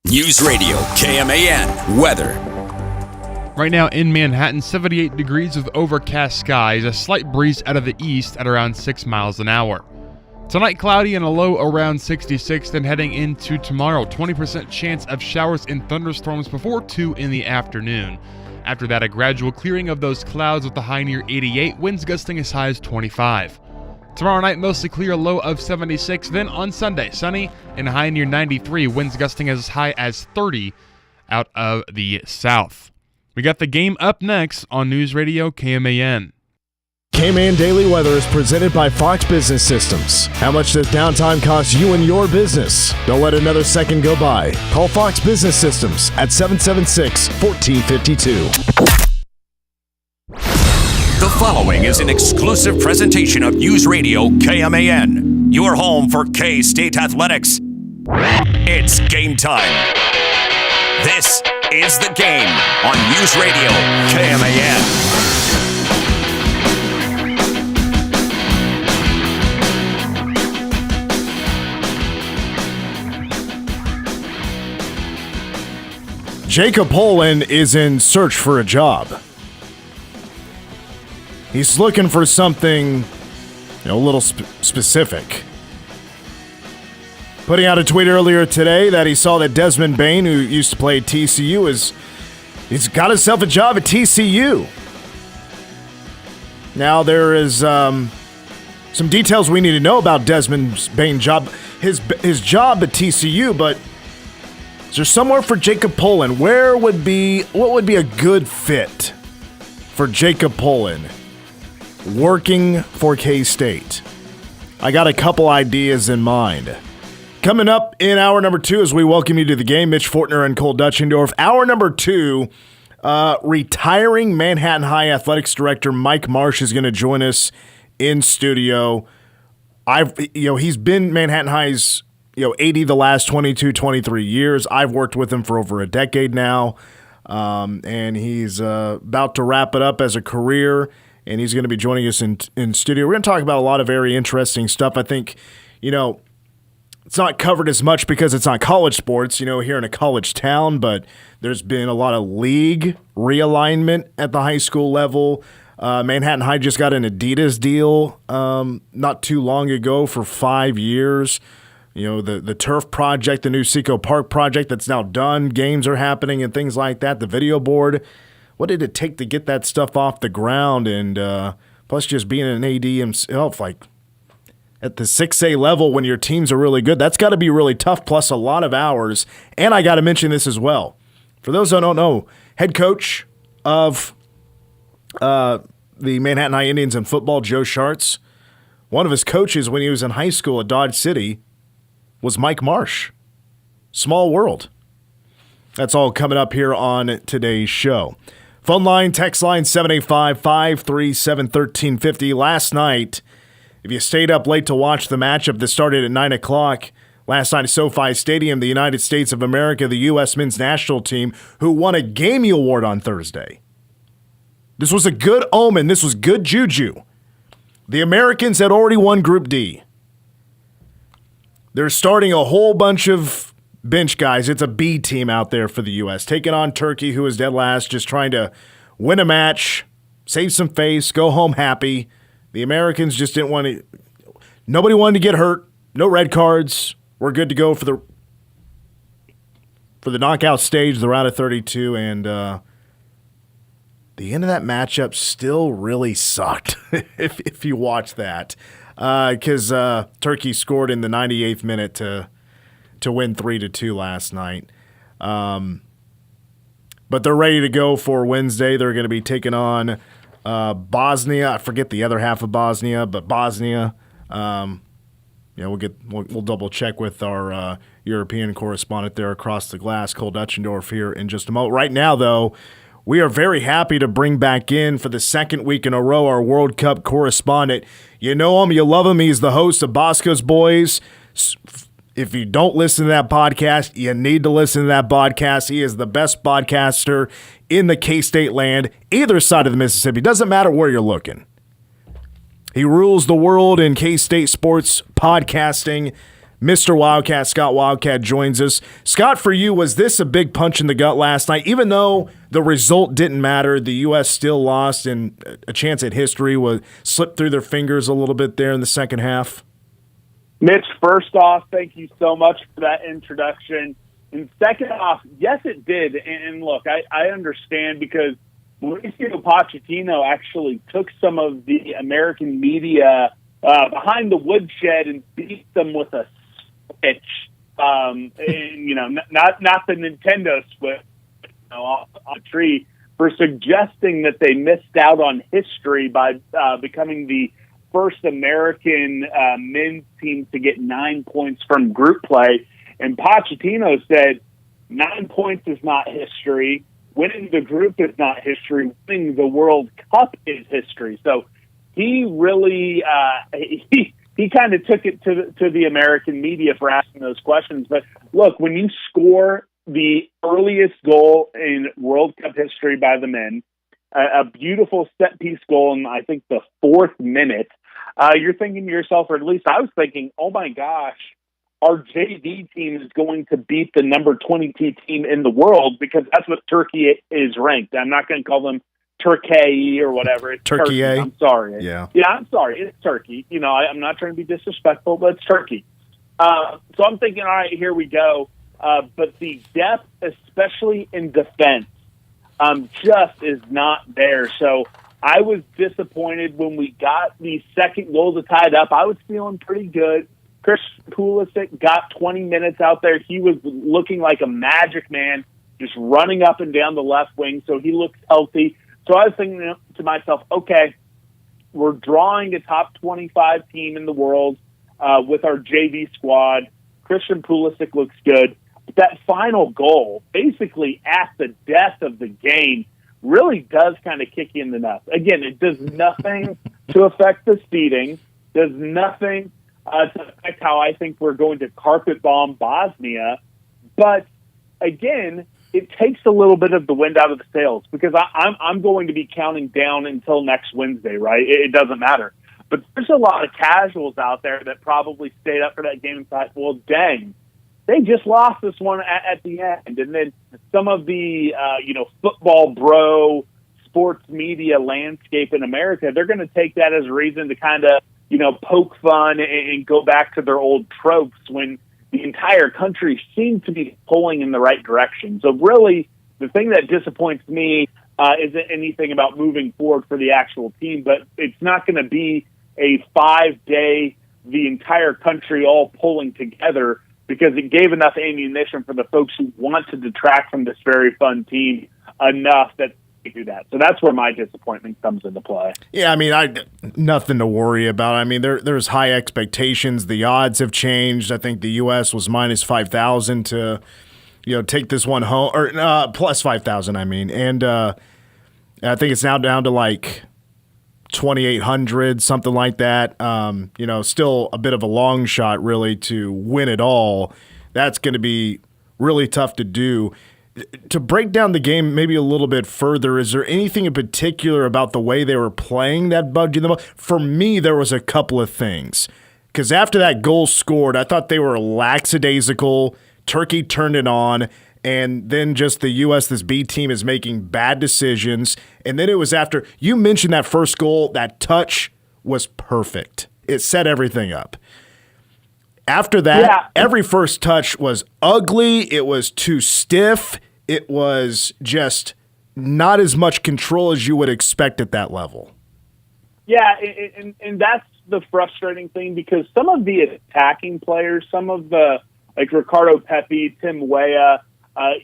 News Radio KMAN weather. Right now in Manhattan, 78 degrees with overcast skies, a slight breeze out of the east at around 6 miles an hour. Tonight cloudy and a low around 66, then heading into tomorrow, 20% chance of showers and thunderstorms before 2 in the afternoon. After that, a gradual clearing of those clouds with a high near 88, winds gusting as high as 25. Tomorrow night, mostly clear, low of 76. Then on Sunday, sunny and high near 93, winds gusting as high as 30 out of the south. We got the game up next on News Radio KMAN. KMAN Daily Weather is presented by Fox Business Systems. How much does downtime cost you and your business? Don't let another second go by. Call Fox Business Systems at 776-1452. The following is an exclusive presentation of News Radio KMAN, your home for K-State athletics. It's game time. This is The Game on News Radio KMAN. Jacob Pullen is in search for a job. He's looking for something a little specific. Putting out a tweet earlier today that he saw that Desmond Bain, who used to play at TCU, he's got himself a job at TCU. Now there is some details we need to know about Desmond Bain's job, his job at TCU, but is there somewhere for Jacob Pullen? What would be a good fit for Jacob Pullen working for K-State? I got a couple ideas in mind. Coming up in hour number 2 as we welcome you to the game, Mitch Fortner and Cole Dutchendorf. Hour number 2, retiring Manhattan High Athletics Director Mike Marsh is going to join us in studio. He's been Manhattan High's AD the last 22, 23 years. I've worked with him for over a decade now, and he's about to wrap it up as a career, and he's going to be joining us in studio. We're going to talk about a lot of very interesting stuff. I think, it's not covered as much because it's not college sports, here in a college town, but there's been a lot of league realignment at the high school level. Manhattan High just got an Adidas deal not too long ago for 5 years. The turf project, the new Seco Park project that's now done, games are happening and things like that, the video board. What did it take to get that stuff off the ground? And plus just being an AD himself, at the 6A level when your teams are really good, that's got to be really tough, plus a lot of hours. And I got to mention this as well. For those who don't know, head coach of the Manhattan High Indians in football, Joe Schartz, one of his coaches when he was in high school at Dodge City was Mike Marsh. Small world. That's all coming up here on today's show. Phone line, text line 785-537-1350. Last night, if you stayed up late to watch the matchup that started at 9 o'clock last night at SoFi Stadium, the United States of America, the U.S. men's national team, who won a Gamey Award on Thursday. This was a good omen. This was good juju. The Americans had already won Group D. They're starting a whole bunch of bench guys. It's a B team out there for the U.S. Taking on Turkey, who is dead last, just trying to win a match, save some face, go home happy. The Americans just didn't want to – nobody wanted to get hurt. No red cards. We're good to go for the knockout stage, the round of 32, and the end of that matchup still really sucked if you watch that. Because Turkey scored in the 98th minute to win 3-2 last night. But they're ready to go for Wednesday. They're going to be taking on Bosnia. I forget the other half of Bosnia, but Bosnia. We'll double check with our European correspondent there across the glass, Cole Dutchendorf, here in just a moment. Right now, though, we are very happy to bring back in for the second week in a row our World Cup correspondent. You know him, you love him. He's the host of Bosco's Boys. If you don't listen to that podcast, you need to listen to that podcast. He is the best podcaster in the K-State land, either side of the Mississippi. Doesn't matter where you're looking. He rules the world in K-State sports podcasting. Mr. Wildcat, Scott Wildcat, joins us. Scott, for you, was this a big punch in the gut last night? Even though the result didn't matter, the U.S. still lost, and a chance at history was slipped through their fingers a little bit there in the second half. Mitch, first off, thank you so much for that introduction. And second off, yes, it did. And look, I understand because Mauricio Pochettino actually took some of the American media behind the woodshed and beat them with a switch. And, not the Nintendo Switch off a tree, for suggesting that they missed out on history by becoming the first American men's team to get 9 points from group play. And Pochettino said 9 points is not history. Winning the group is not history. Winning the World Cup is history. So he really he kind of took it to the American media for asking those questions. But look, when you score the earliest goal in World Cup history by the men, a beautiful set-piece goal in, I think, the 4th minute, you're thinking to yourself, or at least I was thinking, oh my gosh, our JV team is going to beat the number 22 team in the world, because that's what Turkey is ranked. I'm not going to call them Turkey or whatever. It's Turkey. I'm sorry. Yeah, I'm sorry. It's Turkey. I'm not trying to be disrespectful, but it's Turkey. So I'm thinking, all right, here we go. But the depth, especially in defense, just is not there. So I was disappointed when we got the second goal to tie it up. I was feeling pretty good. Christian Pulisic got 20 minutes out there. He was looking like a magic man, just running up and down the left wing, so he looks healthy. So I was thinking to myself, okay, we're drawing a top 25 team in the world with our JV squad. Christian Pulisic looks good. But that final goal, basically at the death of the game, really does kind of kick you in the nuts. Again, it does nothing to affect the seeding, does nothing to affect how I think we're going to carpet bomb Bosnia. But again, it takes a little bit of the wind out of the sails, because I'm going to be counting down until next Wednesday, right? It doesn't matter. But there's a lot of casuals out there that probably stayed up for that game and thought, well, dang, they just lost this one at the end. And then some of the, football bro sports media landscape in America, they're going to take that as a reason to kind of, poke fun and go back to their old tropes when the entire country seems to be pulling in the right direction. So really, the thing that disappoints me isn't anything about moving forward for the actual team, but it's not going to be a 5-day, the entire country all pulling together, because it gave enough ammunition for the folks who want to detract from this very fun team enough that they do that. So that's where my disappointment comes into play. Yeah, nothing to worry about. There's high expectations. The odds have changed. I think the U.S. was minus 5,000 to, take this one home, or plus 5,000, and I think it's now down to like 2,800, something like that. Still a bit of a long shot, really, to win it all. That's going to be really tough to do. To break down the game maybe a little bit further, is there anything in particular about the way they were playing that bugged you the most? For me, there was a couple of things. Because after that goal scored, I thought they were lackadaisical. Turkey turned it on. And then just the U.S., this B team, is making bad decisions. And then it was after you mentioned that first goal, that touch was perfect. It set everything up. After that, Every first touch was ugly. It was too stiff. It was just not as much control as you would expect at that level. Yeah, and that's the frustrating thing, because some of the attacking players, some of the, like Ricardo Pepi, Tim Weah,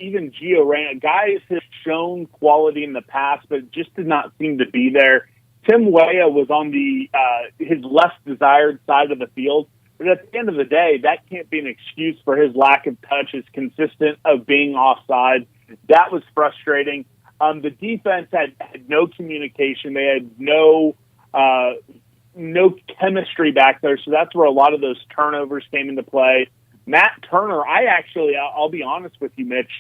even Gio Reyna, guys have shown quality in the past, but just did not seem to be there. Tim Weah was on the his less desired side of the field, but at the end of the day, that can't be an excuse for his lack of touch, his consistent of being offside. That was frustrating. The defense had no communication. They had no chemistry back there, so that's where a lot of those turnovers came into play. Matt Turner, I'll be honest with you, Mitch,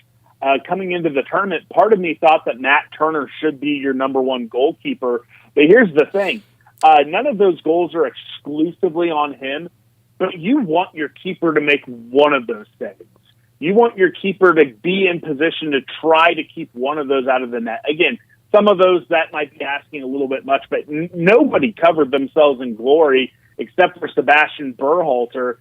coming into the tournament, part of me thought that Matt Turner should be your number one goalkeeper. But here's the thing. None of those goals are exclusively on him, but you want your keeper to make one of those saves. You want your keeper to be in position to try to keep one of those out of the net. Again, some of those that might be asking a little bit much, but nobody covered themselves in glory except for Sebastian Berhalter,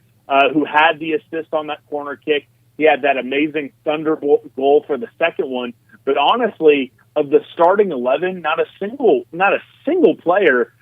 who had the assist on that corner kick. He had that amazing thunderbolt goal for the second one. But honestly, of the starting 11, not a single player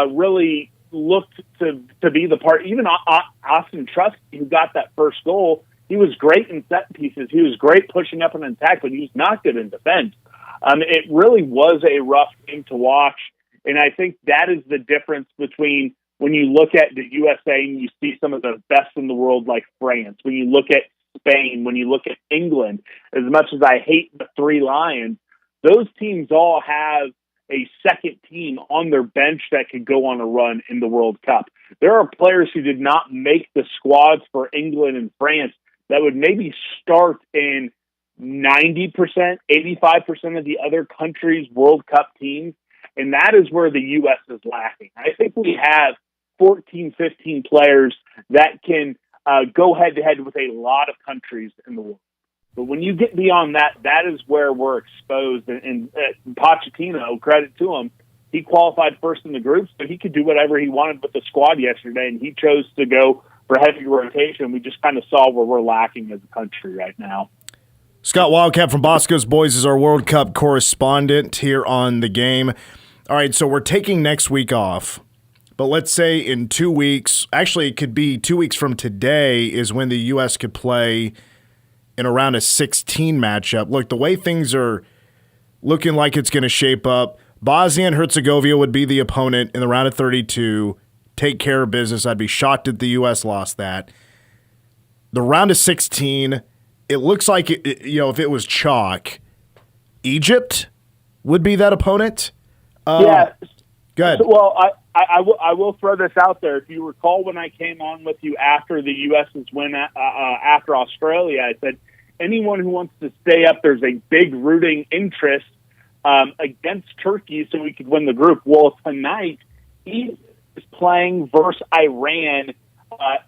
really looked to be the part. Even Austin Trusty, who got that first goal, he was great in set pieces. He was great pushing up an attack, but he was not good in defense. It really was a rough game to watch, and I think that is the difference between when you look at the USA and you see some of the best in the world like France, when you look at Spain, when you look at England. As much as I hate the Three Lions, those teams all have a second team on their bench that could go on a run in the World Cup. There are players who did not make the squads for England and France that would maybe start in 90%, 85% of the other countries' World Cup teams, and that is where the U.S. is lacking. I think we have 14, 15 players that can go head-to-head with a lot of countries in the world. But when you get beyond that, that is where we're exposed. And Pochettino, credit to him, he qualified first in the group, so he could do whatever he wanted with the squad yesterday, and he chose to go for heavy rotation. We just kind of saw where we're lacking as a country right now. Scott Wildcat from Bosco's Boys is our World Cup correspondent here on The Game. All right, so we're taking next week off. But let's say in 2 weeks, actually it could be 2 weeks from today is when the U.S. could play in a round of 16 matchup. Look, the way things are looking like it's going to shape up, Bosnia and Herzegovina would be the opponent in the round of 32. Take care of business. I'd be shocked if the U.S. lost that. The round of 16, it looks like, if it was chalk, Egypt would be that opponent. Yeah. Go ahead. Well, I will throw this out there. If you recall when I came on with you after the U.S.'s win after Australia, I said anyone who wants to stay up, there's a big rooting interest against Turkey so we could win the group. Well, tonight, Egypt is playing versus Iran,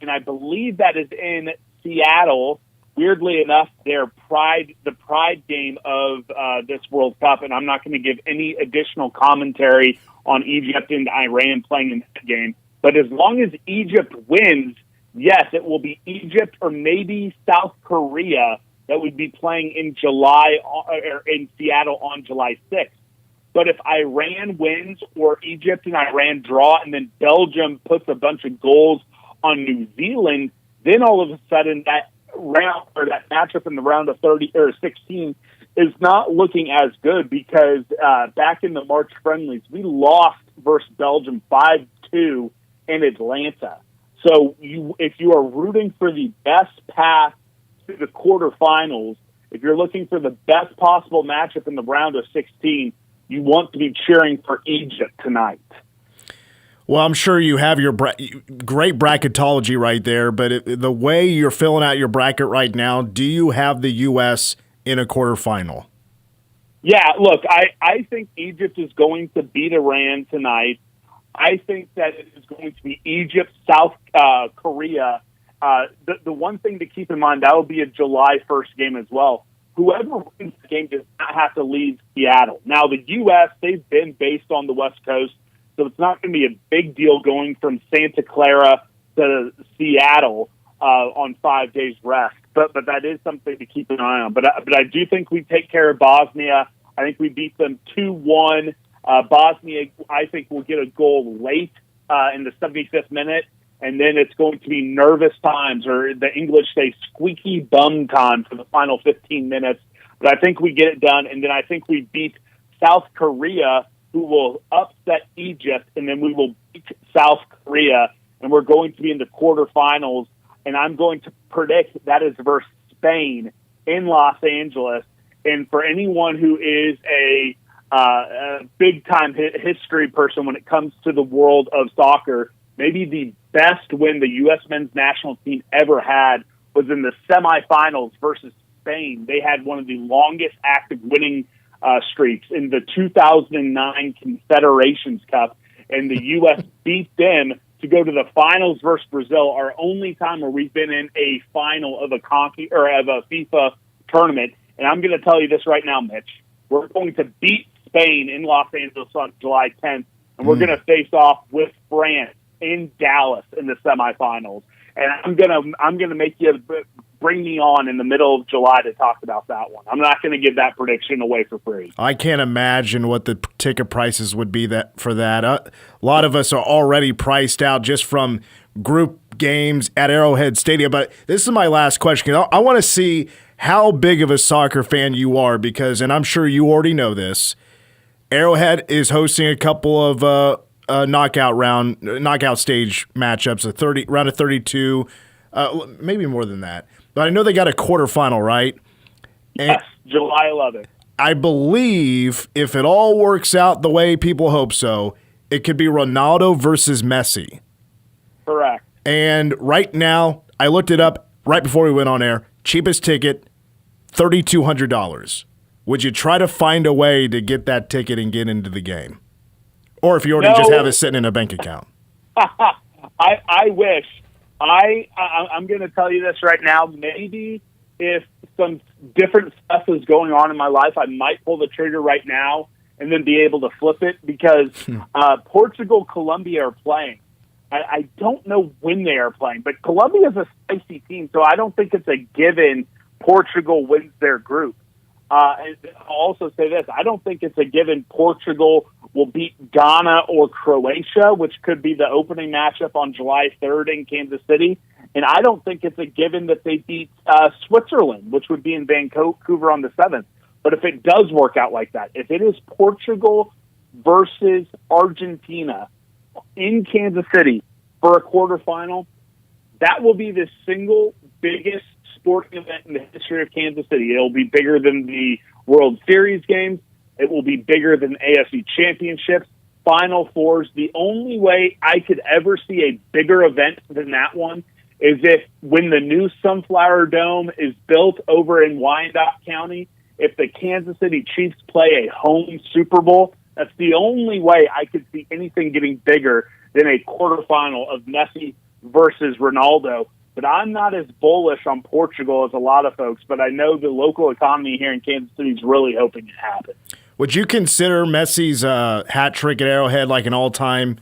and I believe that is in Seattle. Weirdly enough, the pride game of this World Cup, and I'm not going to give any additional commentary on Egypt and Iran playing in that game. But as long as Egypt wins, yes, it will be Egypt or maybe South Korea that would be playing in July or in Seattle on July 6th. But if Iran wins or Egypt and Iran draw and then Belgium puts a bunch of goals on New Zealand, then all of a sudden that round or that matchup in the round of 30 or 16 is not looking as good because back in the March friendlies, we lost versus Belgium 5-2 in Atlanta. So if you are rooting for the best path to the quarterfinals, if you're looking for the best possible matchup in the round of 16, you want to be cheering for Egypt tonight. Well, I'm sure you have your great bracketology right there, but the way you're filling out your bracket right now, do you have the U.S. in a quarterfinal? Yeah, look, I think Egypt is going to beat Iran tonight. I think that it is going to be Egypt, South Korea. The one thing to keep in mind, that will be a July 1st game as well. Whoever wins the game does not have to leave Seattle. Now, the U.S., they've been based on the West Coast, so it's not going to be a big deal going from Santa Clara to Seattle on 5 days rest. But that is something to keep an eye on. But I do think we take care of Bosnia. I think we beat them 2-1. Bosnia, I think, will get a goal late in the 75th minute, and then it's going to be nervous times, or the English say squeaky bum time for the final 15 minutes. But I think we get it done, and then I think we beat South Korea, who will upset Egypt, and then we will beat South Korea, and we're going to be in the quarterfinals, and I'm going to predict that is versus Spain in Los Angeles. And for anyone who is a big-time history person when it comes to the world of soccer, maybe the best win the U.S. men's national team ever had was in the semifinals versus Spain. They had one of the longest active winning streaks in the 2009 Confederations Cup, and the U.S. beat them to go to the finals versus Brazil, our only time where we've been in a final of a FIFA tournament. And I'm going to tell you this right now, Mitch. We're going to beat Spain in Los Angeles on July 10th, and we're going to face off with France in Dallas in the semifinals. And I'm gonna make you bring me on in the middle of July to talk about that one. I'm not going to give that prediction away for free. I can't imagine what the ticket prices would be for that. A lot of us are already priced out just from group games at Arrowhead Stadium. But this is my last question. I want to see how big of a soccer fan you are because, and I'm sure you already know this, Arrowhead is hosting a couple of knockout stage matchups, round of 32, maybe more than that. But I know they got a quarterfinal, right? And yes, July 11th. I believe if it all works out the way people hope so, it could be Ronaldo versus Messi. Correct. And right now, I looked it up right before we went on air. Cheapest ticket, $3,200. Would you try to find a way to get that ticket and get into the game? Or if you already just have it sitting in a bank account? I wish. I'm going to tell you this right now. Maybe if some different stuff is going on in my life, I might pull the trigger right now and then be able to flip it because Portugal, Colombia are playing. I don't know when they are playing, but Colombia is a spicy team, so I don't think it's a given Portugal wins their group. And I'll also say this. I don't think it's a given Portugal will beat Ghana or Croatia, which could be the opening matchup on July 3rd in Kansas City. And I don't think it's a given that they beat Switzerland, which would be in Vancouver on the 7th. But if it does work out like that, if it is Portugal versus Argentina in Kansas City for a quarterfinal, that will be the single biggest sporting event in the history of Kansas City. It'll be bigger than the World Series games. It will be bigger than AFC Championships, Final Fours. The only way I could ever see a bigger event than that one is if when the new Sunflower Dome is built over in Wyandotte County, if the Kansas City Chiefs play a home Super Bowl. That's the only way I could see anything getting bigger than a quarterfinal of Messi versus Ronaldo. But I'm not as bullish on Portugal as a lot of folks, but I know the local economy here in Kansas City is really hoping it happens. Would you consider Messi's hat trick at Arrowhead like an all-time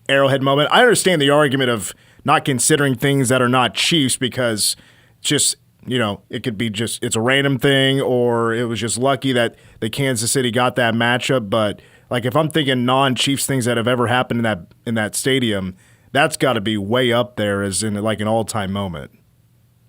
Arrowhead moment? I understand the argument of not considering things that are not Chiefs because just, it could be just it's a random thing or it was just lucky that the Kansas City got that matchup. But like if I'm thinking non-Chiefs things that have ever happened in that stadium, that's got to be way up there as in like an all-time moment.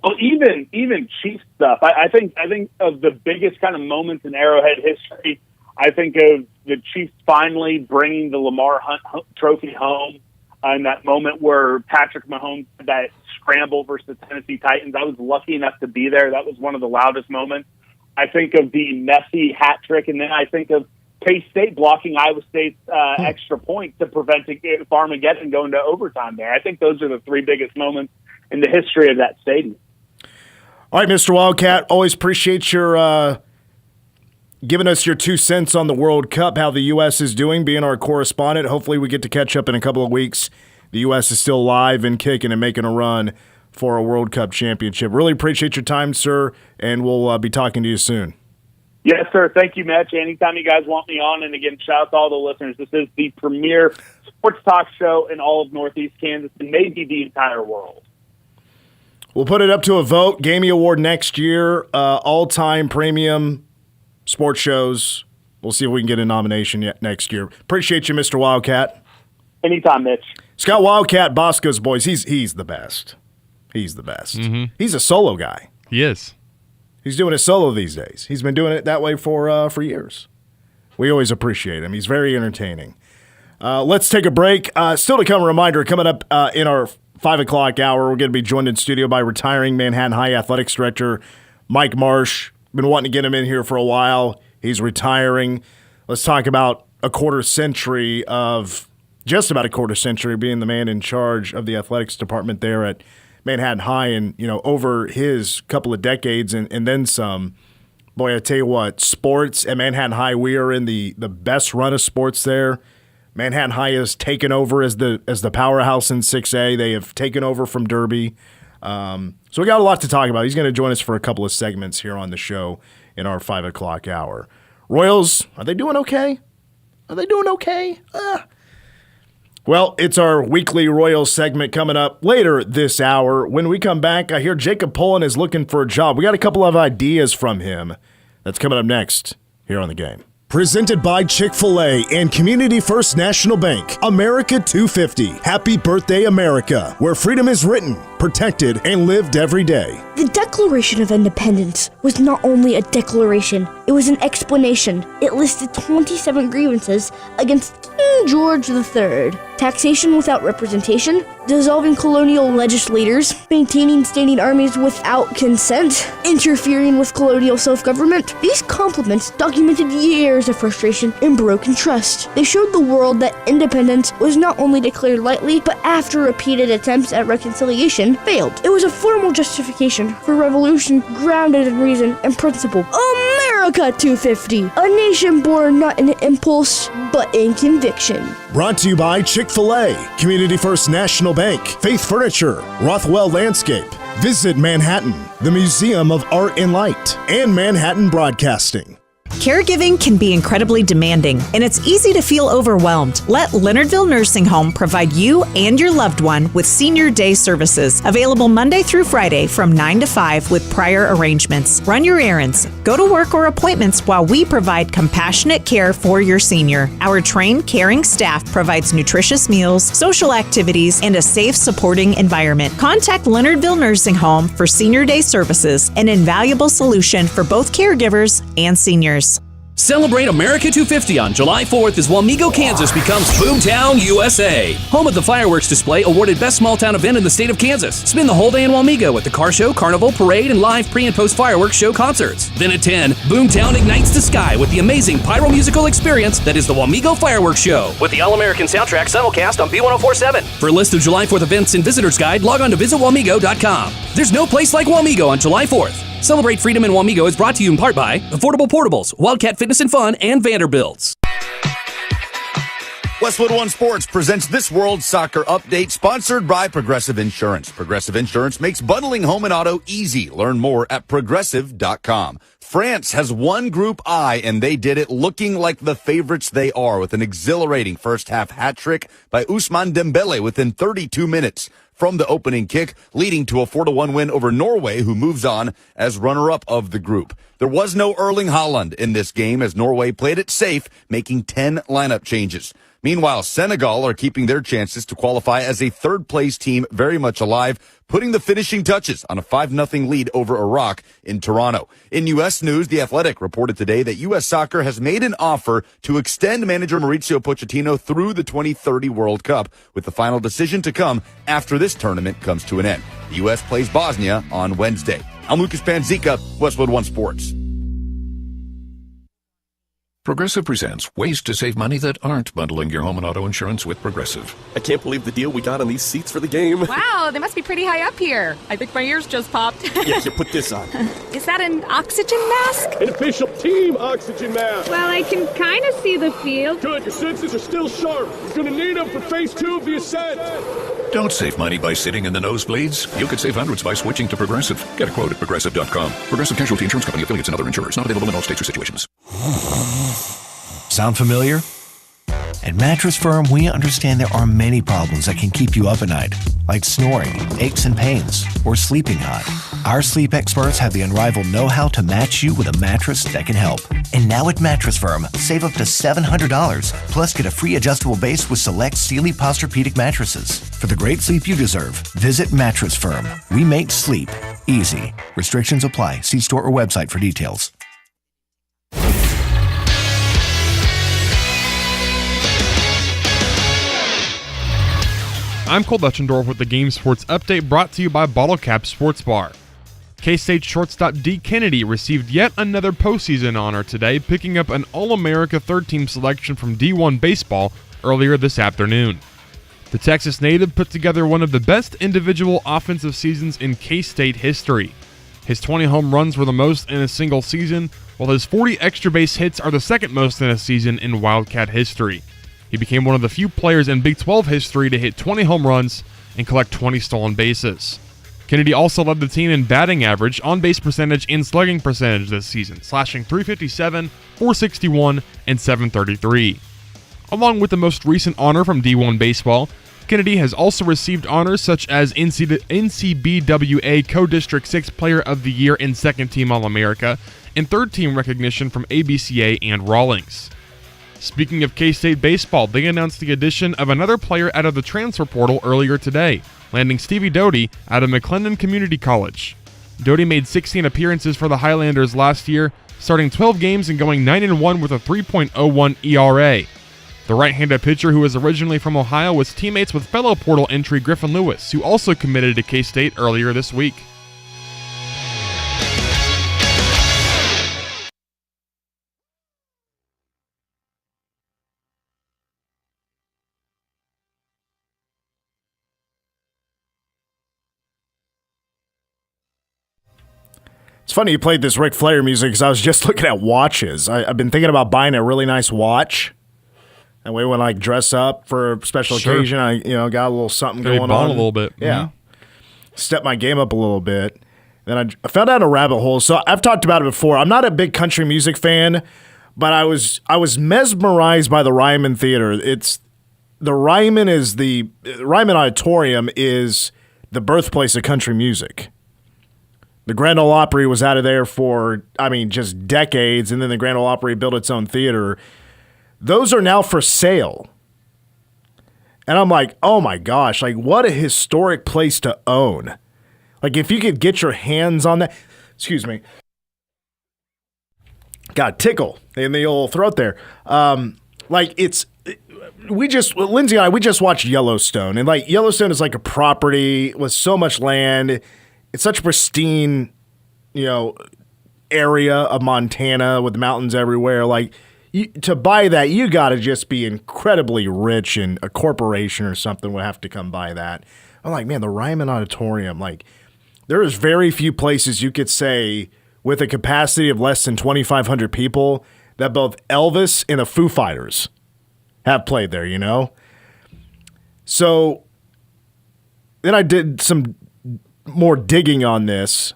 Well, even Chiefs stuff. I think of the biggest kind of moments in Arrowhead history. I think of the Chiefs finally bringing the Lamar Hunt Trophy home, and that moment where Patrick Mahomes had that scramble versus the Tennessee Titans. I was lucky enough to be there. That was one of the loudest moments. I think of the Messi hat trick, and then I think of K-State blocking Iowa State's extra point to prevent Farmageddon going to overtime there. I think those are the three biggest moments in the history of that stadium. All right, Mr. Wildcat, always appreciate your giving us your 2 cents on the World Cup, how the U.S. is doing, being our correspondent. Hopefully we get to catch up in a couple of weeks. The U.S. is still live and kicking and making a run for a World Cup championship. Really appreciate your time, sir, and we'll be talking to you soon. Yes, sir. Thank you, Mitch. Anytime you guys want me on, and again, shout out to all the listeners. This is the premier sports talk show in all of Northeast Kansas and maybe the entire world. We'll put it up to a vote. Gamey Award next year, all-time premium sports shows. We'll see if we can get a nomination yet next year. Appreciate you, Mr. Wildcat. Anytime, Mitch. Scott Wildcat, Bosco's boys. He's the best. He's the best. Mm-hmm. He's a solo guy. He is. He's doing it solo these days. He's been doing it that way for years. We always appreciate him. He's very entertaining. Let's take a break. Still to come, a reminder, coming up in our 5 o'clock hour, we're going to be joined in studio by retiring Manhattan High Athletics Director Mike Marsh. Been wanting to get him in here for a while. He's retiring. Let's talk about just about a quarter century being the man in charge of the athletics department there at Manhattan High, and over his couple of decades and then some. Boy, I tell you what, sports at Manhattan High, we are in the best run of sports there. Manhattan High has taken over as the powerhouse in 6A. They have taken over from Derby. So we got a lot to talk about. He's going to join us for a couple of segments here on the show in our 5 o'clock hour. Royals, are they doing okay? Well, it's our weekly Royals segment coming up later this hour. When we come back, I hear Jacob Pullen is looking for a job. We got a couple of ideas from him. That's coming up next here on The Game. Presented by Chick-fil-A and Community First National Bank. America 250. Happy birthday, America. Where freedom is written, protected, and lived every day. The Declaration of Independence was not only a declaration, it was an explanation. It listed 27 grievances against King George III. Taxation without representation, dissolving colonial legislators, maintaining standing armies without consent, interfering with colonial self-government. These compliments documented years of frustration and broken trust. They showed the world that independence was not only declared lightly, but after repeated attempts at reconciliation, failed. It was a formal justification for revolution grounded in reason and principle. America 250, a nation born not in impulse, but in conviction. Brought to you by Chick-fil-A, Community First National Bank, Faith Furniture, Rothwell Landscape, Visit Manhattan, the Museum of Art and Light, and Manhattan Broadcasting. Caregiving can be incredibly demanding, and it's easy to feel overwhelmed. Let Leonardville Nursing Home provide you and your loved one with Senior Day services, available Monday through Friday from 9 to 5 with prior arrangements. Run your errands, go to work or appointments while we provide compassionate care for your senior. Our trained, caring staff provides nutritious meals, social activities, and a safe, supporting environment. Contact Leonardville Nursing Home for Senior Day services, an invaluable solution for both caregivers and seniors. Celebrate America 250 on July 4th as Wamego, Kansas becomes Boomtown, USA. Home of the fireworks display awarded Best Small Town Event in the state of Kansas. Spend the whole day in Wamego at the car show, carnival, parade, and live pre- and post-fireworks show concerts. Then at 10, Boomtown ignites the sky with the amazing pyro-musical experience that is the Wamego Fireworks Show, with the All-American soundtrack simulcast on B1047. For a list of July 4th events and visitor's guide, log on to visitwamego.com. There's no place like Wamego on July 4th. Celebrate Freedom in Wamego is brought to you in part by Affordable Portables, Wildcat Fitness and Fun, and Vanderbilt's. Westwood One Sports presents this World Soccer Update, sponsored by Progressive Insurance. Progressive Insurance makes bundling home and auto easy. Learn more at progressive.com. France has won Group I, and they did it looking like the favorites they are, with an exhilarating first-half hat trick by Ousmane Dembele within 32 minutes from the opening kick, leading to a 4-1 win over Norway, who moves on as runner-up of the group. There was no Erling Haaland in this game, as Norway played it safe, making 10 lineup changes. Meanwhile, Senegal are keeping their chances to qualify as a third-place team very much alive, putting the finishing touches on a 5-0 lead over Iraq in Toronto. In U.S. news, The Athletic reported today that U.S. Soccer has made an offer to extend manager Mauricio Pochettino through the 2030 World Cup, with the final decision to come after this tournament comes to an end. The U.S. plays Bosnia on Wednesday. I'm Lucas Panzica, Westwood One Sports. Progressive presents ways to save money that aren't bundling your home and auto insurance with Progressive. I can't believe the deal we got on these seats for the game. Wow, they must be pretty high up here. I think my ears just popped. Yeah, you put this on. Is that an oxygen mask? An official team oxygen mask. Well, I can kind of see the field. Good, your senses are still sharp. You're going to need them for phase 2 of the ascent. Don't save money by sitting in the nosebleeds. You could save hundreds by switching to Progressive. Get a quote at Progressive.com. Progressive Casualty Insurance Company, affiliates, and other insurers. Not available in all states or situations. Sound familiar? At Mattress Firm, we understand there are many problems that can keep you up at night, like snoring, aches and pains, or sleeping hot. Our sleep experts have the unrivaled know-how to match you with a mattress that can help. And now at Mattress Firm, save up to $700, plus get a free adjustable base with select Sealy Posturepedic mattresses. For the great sleep you deserve, visit Mattress Firm. We make sleep easy. Restrictions apply. See store or website for details. I'm Cole Dutchendorf with the Game Sports Update, brought to you by Bottle Cap Sports Bar. K-State shortstop D. Kennedy received yet another postseason honor today, picking up an All-America third-team selection from D1 baseball earlier this afternoon. The Texas native put together one of the best individual offensive seasons in K-State history. His 20 home runs were the most in a single season, while his 40 extra base hits are the second most in a season in Wildcat history. He became one of the few players in Big 12 history to hit 20 home runs and collect 20 stolen bases. Kennedy also led the team in batting average, on-base percentage, and slugging percentage this season, slashing .357, .461, and .733. Along with the most recent honor from D1 Baseball, Kennedy has also received honors such as NCBWA Co-District 6 Player of the Year and Second Team All-America, and Third Team recognition from ABCA and Rawlings. Speaking of K-State baseball, they announced the addition of another player out of the transfer portal earlier today, landing Stevie Doty out of McLennan Community College. Doty made 16 appearances for the Highlanders last year, starting 12 games and going 9-1 with a 3.01 ERA. The right-handed pitcher, who is originally from Ohio, was teammates with fellow portal entry Griffin Lewis, who also committed to K-State earlier this week. It's funny you played this Ric Flair music because I was just looking at watches. I've been thinking about buying a really nice watch. That way when I dress up for a special occasion, I got a little something going on. A little bit. Yeah. Step my game up a little bit. Then I found out a rabbit hole. So I've talked about it before. I'm not a big country music fan, but I was mesmerized by the Ryman Theater. The Ryman Auditorium is the birthplace of country music. The Grand Ole Opry was out of there for, just decades, and then the Grand Ole Opry built its own theater. Those are now for sale. And I'm like, oh my gosh, what a historic place to own. If you could get your hands on that. Excuse me. Got tickle in the old throat there. Lindsay and I, we just watched Yellowstone. And Yellowstone is like a property with so much land. It's such a pristine, area of Montana with mountains everywhere. To buy that, you got to just be incredibly rich, and a corporation or something would have to come buy that. I'm like, man, the Ryman Auditorium, there is very few places you could say with a capacity of less than 2,500 people that both Elvis and the Foo Fighters have played there, So then I did some more digging on this,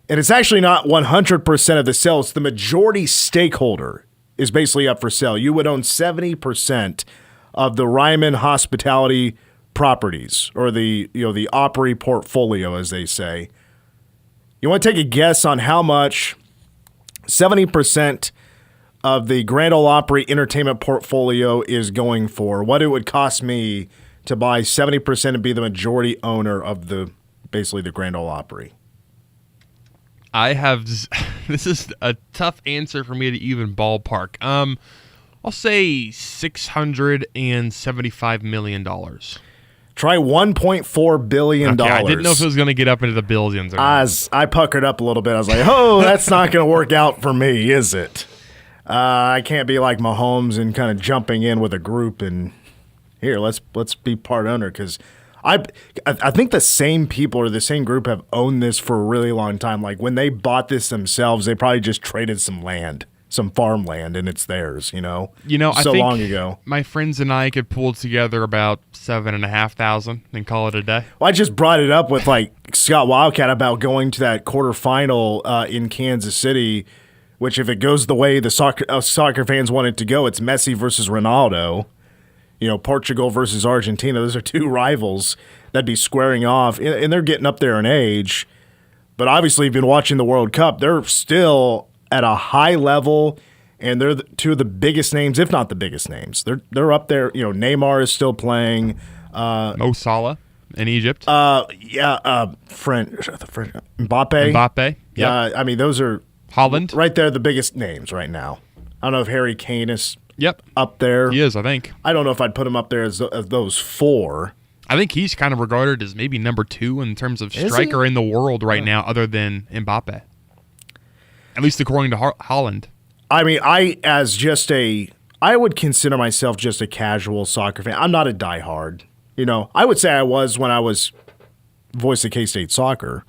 and it's actually not 100% of the sale. It's the majority stakeholder is basically up for sale. You would own 70% of the Ryman hospitality properties, or the Opry portfolio, as they say. You want to take a guess on how much 70% of the Grand Ole Opry entertainment portfolio is going for? What it would cost me to buy 70% and be the majority owner of basically the Grand Ole Opry? This is a tough answer for me to even ballpark. I'll say $675 million. Try $1.4 billion. Okay, I didn't know if it was going to get up into the billions. Or not. I puckered up a little bit. I was like, oh, that's not going to work out for me, is it? I can't be like Mahomes and kind of jumping in with a group and here, let's be part owner, because I think the same people or the same group have owned this for a really long time. When they bought this themselves, they probably just traded some land, some farmland, and it's theirs, so I think long ago. My friends and I could pull together about 7,500 and call it a day. Well, I just brought it up with Scott Wildcat about going to that quarterfinal in Kansas City, which if it goes the way the soccer fans want it to go, it's Messi versus Ronaldo. Portugal versus Argentina. Those are two rivals that'd be squaring off, and they're getting up there in age. But obviously, you've been watching the World Cup. They're still at a high level, and they're two of the biggest names, if not the biggest names. They're up there. Neymar is still playing. Mo Salah in Egypt. French Mbappe. Yep. Those are Holland right there. The biggest names right now. I don't know if Harry Kane is. Yep. Up there. He is, I think. I don't know if I'd put him up there as those four. I think he's kind of regarded as maybe number 2 in terms of striker in the world right now, other than Mbappe. At least according to Holland. I would consider myself just a casual soccer fan. I'm not a diehard. I would say I was when I was voice of K-State soccer.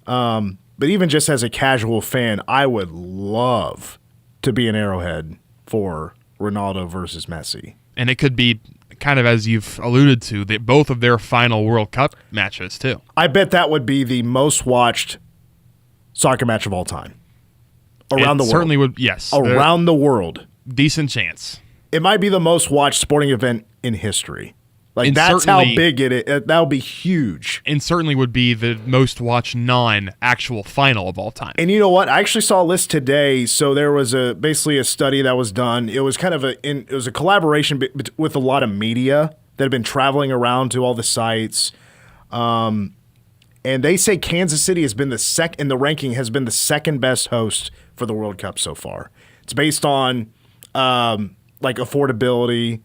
But even just as a casual fan, I would love to be an Arrowhead for Ronaldo versus Messi. And it could be kind of as you've alluded to, both of their final World Cup matches too. I bet that would be the most watched soccer match of all time. Around the world. Certainly would, yes. Around the world. Decent chance. It might be the most watched sporting event in history. Like, that's how big it is. That would be huge. And certainly would be the most watched non-actual final of all time. And you know what? I actually saw a list today. So there was basically a study that was done. It was kind of it was a collaboration with a lot of media that have been traveling around to all the sites. And they say Kansas City has been in the ranking has been the second best host for the World Cup so far. It's based on like affordability,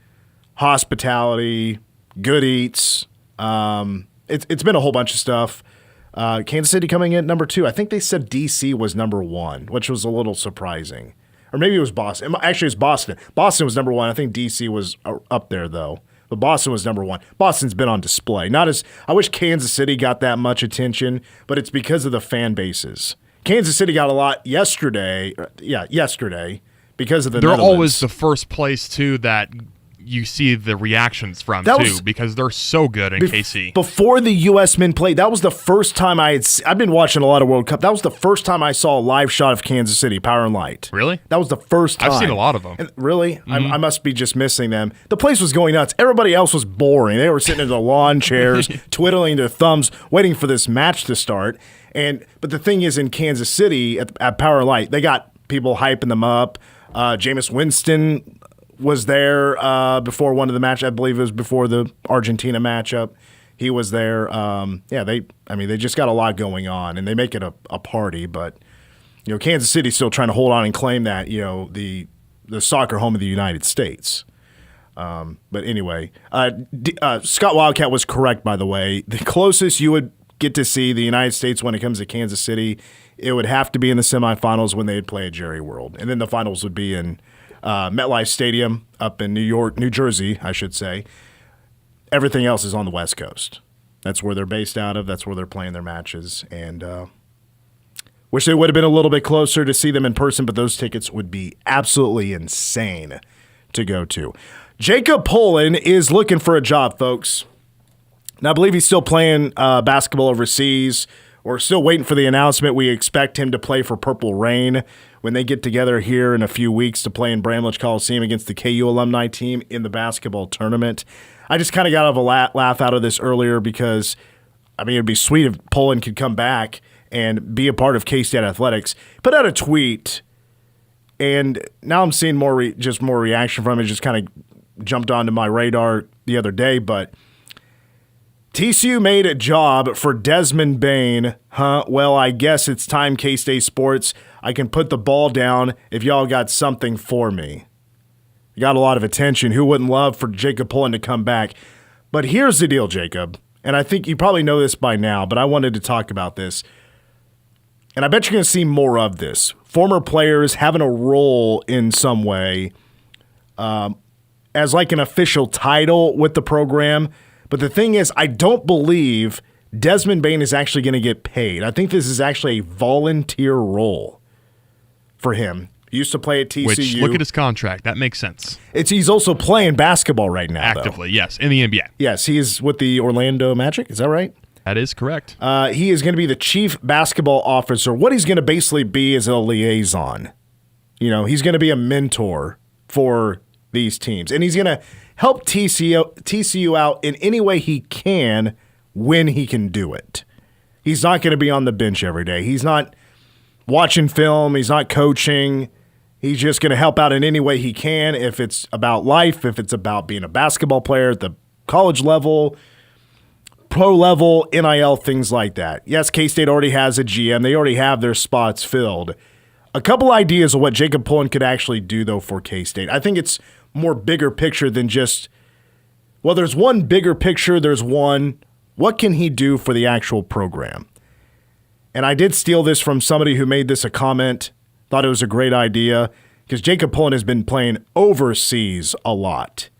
hospitality, good eats. It's been a whole bunch of stuff. Kansas City coming in at number 2. I think they said DC was number 1, which was a little surprising. Or maybe it was Boston. Actually, it was Boston. Boston was number 1. I think DC was up there, though. But Boston was number 1. Boston's been on display. I wish Kansas City got that much attention, but it's because of the fan bases. Kansas City got a lot yesterday. Yesterday, because of the They're Netherlands. always the first place, too, that you see the reactions from, because they're so good in KC. Before the USMNT played, that was the first time I've been watching a lot of World Cup. That was the first time I saw a live shot of Kansas City, Power and Light. Really? That was the first time. I've seen a lot of them. And really? Mm-hmm. I must be just missing them. The place was going nuts. Everybody else was boring. They were sitting in the lawn chairs, twiddling their thumbs, waiting for this match to start. But the thing is, in Kansas City, at Power and Light, they got people hyping them up. Jameis Winston was there before one of the matches. I believe it was before the Argentina matchup. He was there. They just got a lot going on, and they make it a party. But Kansas City's still trying to hold on and claim that the soccer home of the United States. But anyway, Scott Wildcat was correct, by the way. The closest you would get to see the United States when it comes to Kansas City, it would have to be in the semifinals when they'd play at Jerry World, and then the finals would be in MetLife Stadium up in New Jersey, I should say. Everything else is on the West Coast. That's where they're based out of. That's where they're playing their matches. And wish they would have been a little bit closer to see them in person, but those tickets would be absolutely insane to go to. Jacob Pullen is looking for a job, folks. Now, I believe he's still playing basketball overseas. We're still waiting for the announcement. We expect him to play for Purple Rain when they get together here in a few weeks to play in Bramlage Coliseum against the KU alumni team in the basketball tournament. I just kind of got a laugh out of this earlier because, it'd be sweet if Pullen could come back and be a part of K-State athletics. Put out a tweet, and now I'm seeing more reaction from it. Just kind of jumped onto my radar the other day, but TCU made a job for Desmond Bain. Well, I guess it's time, K-State Sports. I can put the ball down if y'all got something for me. You got a lot of attention. Who wouldn't love for Jacob Pullen to come back? But here's the deal, Jacob. And I think you probably know this by now, but I wanted to talk about this. And I bet you're going to see more of this. Former players having a role in some way as like an official title with the program. But the thing is, I don't believe Desmond Bain is actually going to get paid. I think this is actually a volunteer role for him. He used to play at TCU. Which, look at his contract. That makes sense. He's also playing basketball right now, actively, though. Yes, in the NBA. Yes, he is with the Orlando Magic. Is that right? That is correct. He is going to be the chief basketball officer. What he's going to basically be is a liaison. He's going to be a mentor for these teams. And he's going to help TCU out in any way he can when he can do it. He's not going to be on the bench every day. He's not watching film. He's not coaching. He's just going to help out in any way he can, if it's about life, if it's about being a basketball player at the college level, pro level, NIL, things like that. Yes, K-State already has a GM. They already have their spots filled. A couple ideas of what Jacob Pullen could actually do, though, for K-State. I think it's more bigger picture than just, well, there's one bigger picture. There's one, what can he do for the actual program? And I did steal this from somebody who made this a comment, thought it was a great idea, because Jacob Pullen has been playing overseas a lot.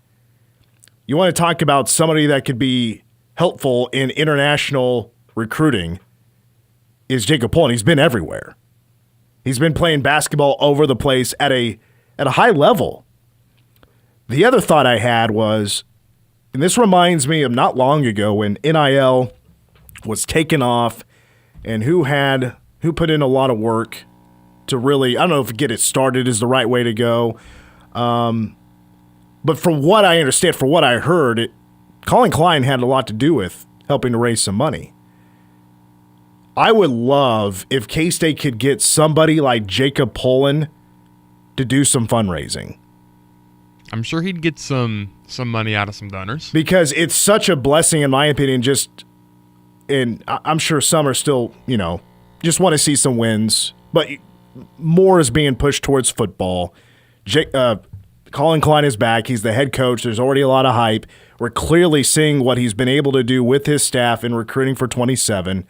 You want to talk about somebody that could be helpful in international recruiting is Jacob Pullen. He's been everywhere. He's been playing basketball over the place at a high level. The other thought I had was, and this reminds me of not long ago when NIL was taken off and who put in a lot of work to really, I don't know if get it started is the right way to go. But from what I understand, from what I heard, Colin Klein had a lot to do with helping to raise some money. I would love if K-State could get somebody like Jacob Pullen to do some fundraising. I'm sure he'd get some money out of some donors. Because it's such a blessing, in my opinion, and I'm sure some are still, just want to see some wins. But more is being pushed towards football. Colin Klein is back. He's the head coach. There's already a lot of hype. We're clearly seeing what he's been able to do with his staff in recruiting for 27.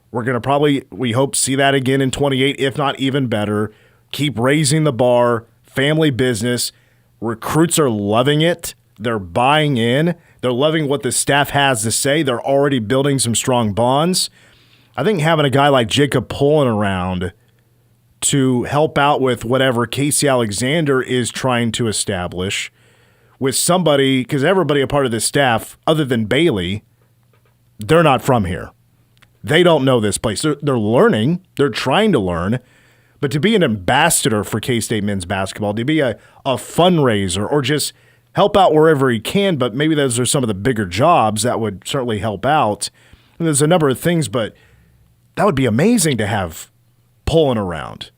We're going to we hope, see that again in 28, if not even better. Keep raising the bar, family business. Recruits are loving it. They're buying in. They're loving what the staff has to say. They're already building some strong bonds. I think having a guy like Jacob Pullen around to help out with whatever Casey Alexander is trying to establish with somebody, because everybody a part of this staff, other than Bailey, they're not from here. They don't know this place. They're learning. They're trying to learn. But to be an ambassador for K-State men's basketball, to be a fundraiser or just help out wherever he can, but maybe those are some of the bigger jobs that would certainly help out. And there's a number of things, but that would be amazing to have Pullen around.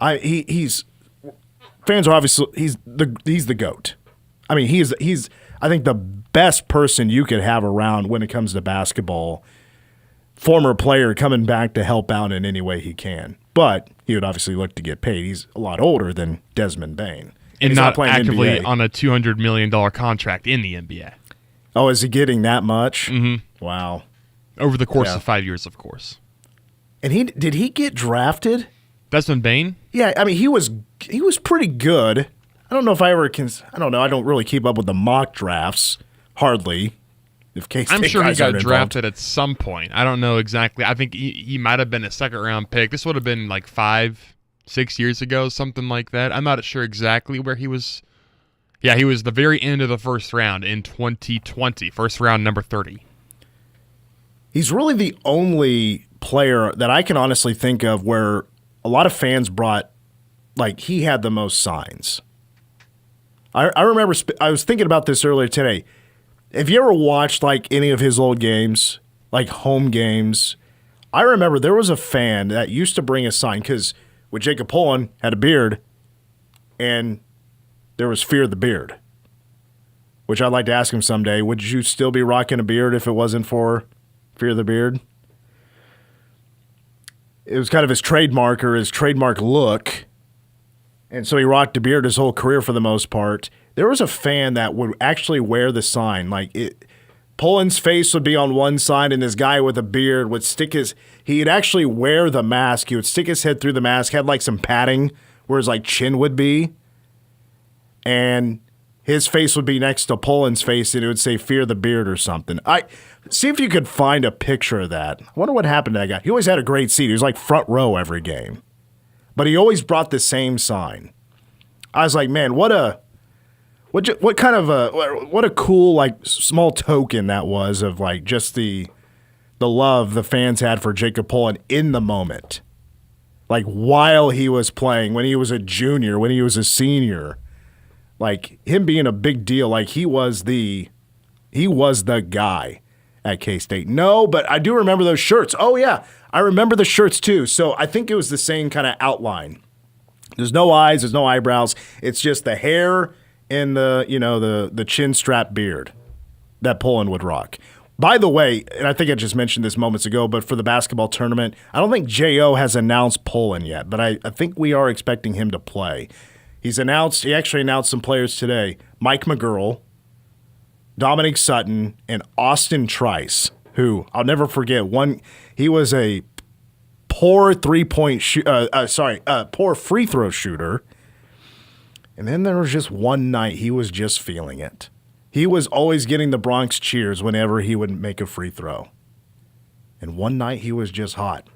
Fans are obviously he's the GOAT. I mean, he's I think the best person you could have around when it comes to basketball. Former player coming back to help out in any way he can. But he would obviously look to get paid. He's a lot older than Desmond Bain. And not actively on a $200 million contract in the NBA. Oh, is he getting that much? Mm-hmm. Wow. Over the course of 5 years, of course. And did he get drafted? Desmond Bain? Yeah, I mean, he was pretty good. I don't know if I ever can. I don't know. I don't really keep up with the mock drafts. Hardly. If K-State I'm sure he got involved. drafted at some point. I don't know exactly. I think he might have been a second-round pick. This would have been like 5-6 years ago, something like that. I'm not sure exactly where he was. Yeah, he was the very end of the first round in 2020. First round, number 30. He's really the only player that I can honestly think of where a lot of fans brought, like, he had the most signs. I remember, I was thinking about this earlier today. Have you ever watched, like, any of his old games, like home games? I remember there was a fan that used to bring a sign because with Jacob Pullen had a beard, and there was Fear the Beard, which I'd like to ask him someday. Would you still be rocking a beard if it wasn't for Fear the Beard? It was kind of his trademark or his trademark look, and so he rocked a beard his whole career for the most part. There was a fan that would actually wear the sign. Like, Pullen's face would be on one side, and this guy with a beard would he'd actually wear the mask. He would stick his head through the mask, had like some padding where his like chin would be, and his face would be next to Pullen's face, and it would say Fear the Beard or something. See if you could find a picture of that. I wonder what happened to that guy. He always had a great seat. He was like front row every game. But he always brought the same sign. I was like, man, what a cool, like, small token that was of, like, just the love the fans had for Jacob Pullen in the moment. Like, while he was playing, when he was a junior, when he was a senior. Like, him being a big deal, like, he was the guy at K-State. No, but I do remember those shirts. Oh, yeah, I remember the shirts, too. So I think it was the same kind of outline. There's no eyes, there's no eyebrows. It's just the hair and the chin strap beard that Pullen would rock. By the way, and I think I just mentioned this moments ago, but for the basketball tournament, I don't think J.O. has announced Pullen yet, but I think we are expecting him to play. He actually announced some players today. Mike McGurl, Dominic Sutton, and Austin Trice, who I'll never forget. He was a poor free throw shooter. And then there was just one night he was just feeling it. He was always getting the Bronx cheers whenever he would make a free throw. And one night he was just hot.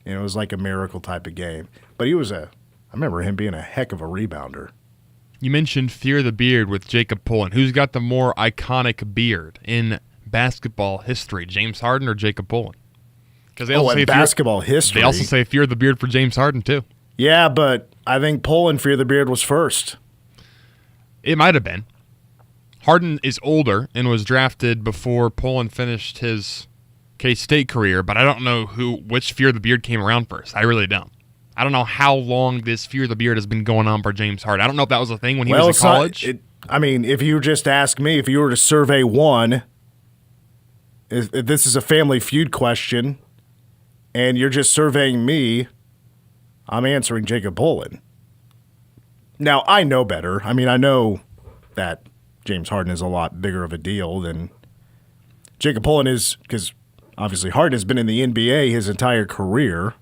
And it was like a miracle type of game. But I remember him being a heck of a rebounder. You mentioned Fear the Beard with Jacob Pullen. Who's got the more iconic beard in basketball history, James Harden or Jacob Pullen? Because they also say basketball history. They also say Fear the Beard for James Harden too. Yeah, but I think Pullen Fear the Beard was first. It might have been. Harden is older and was drafted before Pullen finished his K-State career, but I don't know which Fear the Beard came around first. I really don't. I don't know how long this Fear the Beard has been going on for James Harden. I don't know if that was a thing when he was in college. If you just ask me, if you were to survey one, if this is a Family Feud question, and you're just surveying me, I'm answering Jacob Pullen. Now, I know better. I know that James Harden is a lot bigger of a deal than Jacob Pullen is, because obviously Harden has been in the NBA his entire career.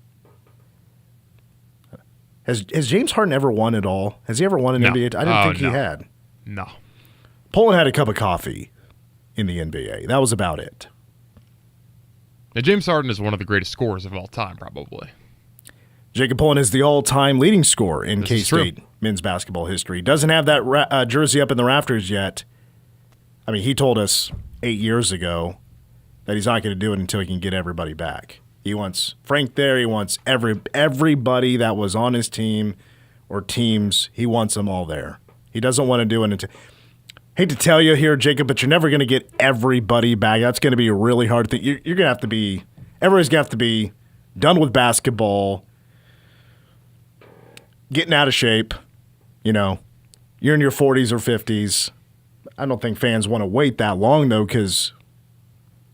Has James Harden ever won at all? Has he ever won an NBA? I didn't think he had. No. Pullen had a cup of coffee in the NBA. That was about it. Now, James Harden is one of the greatest scorers of all time, probably. Jacob Pullen is the all-time leading scorer in K-State men's basketball history. Doesn't have that jersey up in the rafters yet. He told us 8 years ago that he's not going to do it until he can get everybody back. He wants Frank there. He wants everybody that was on his team or teams. He wants them all there. He doesn't want to do it until. Hate to tell you here, Jacob, but you're never going to get everybody back. That's going to be a really hard thing. You're going to have to be. Everybody's going to have to be done with basketball, getting out of shape. You're in your 40s or 50s. I don't think fans want to wait that long though, because,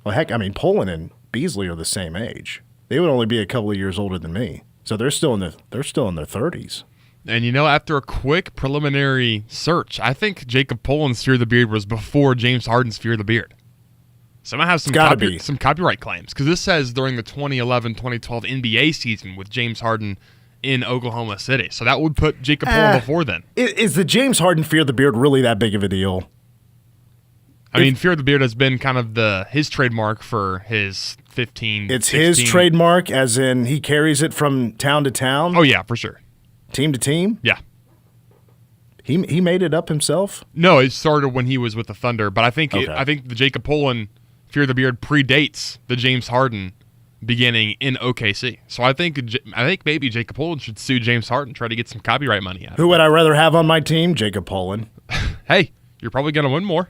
Pullen and Beasley are the same age. They would only be a couple of years older than me, so they're still in their 30s. And after a quick preliminary search, I think Jacob Pullen's Fear the Beard was before James Harden's Fear the Beard. So I might have some copyright claims, because this says during the 2011-2012 NBA season with James Harden in Oklahoma City. So that would put Jacob Pullen before then. Is the James Harden Fear the Beard really that big of a deal? Fear the Beard has been kind of his trademark for his 15. It's 16. his trademark, as in he carries it from town to town? Oh, yeah, for sure. Team to team? Yeah. He made it up himself? No, it started when he was with the Thunder, but I think the Jacob Pullen Fear the Beard predates the James Harden beginning in OKC. So I think maybe Jacob Pullen should sue James Harden, try to get some copyright money out of it. Who would I rather have on my team? Jacob Pullen. Hey, you're probably going to win more.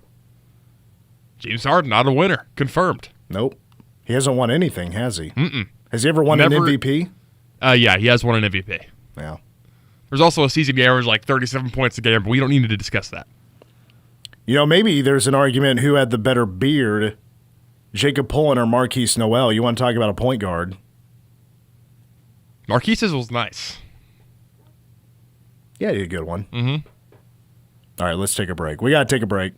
James Harden, not a winner. Confirmed. Nope. He hasn't won anything, has he? Mm-mm. Has he ever won an MVP? Yeah, he has won an MVP. Yeah. There's also a season he averaged like 37 points a game, but we don't need to discuss that. Maybe there's an argument who had the better beard, Jacob Pullen or Marquise Noel. You want to talk about a point guard? Marquise's was nice. Yeah, he did a good one. Mm-hmm. All right, let's take a break. We got to take a break.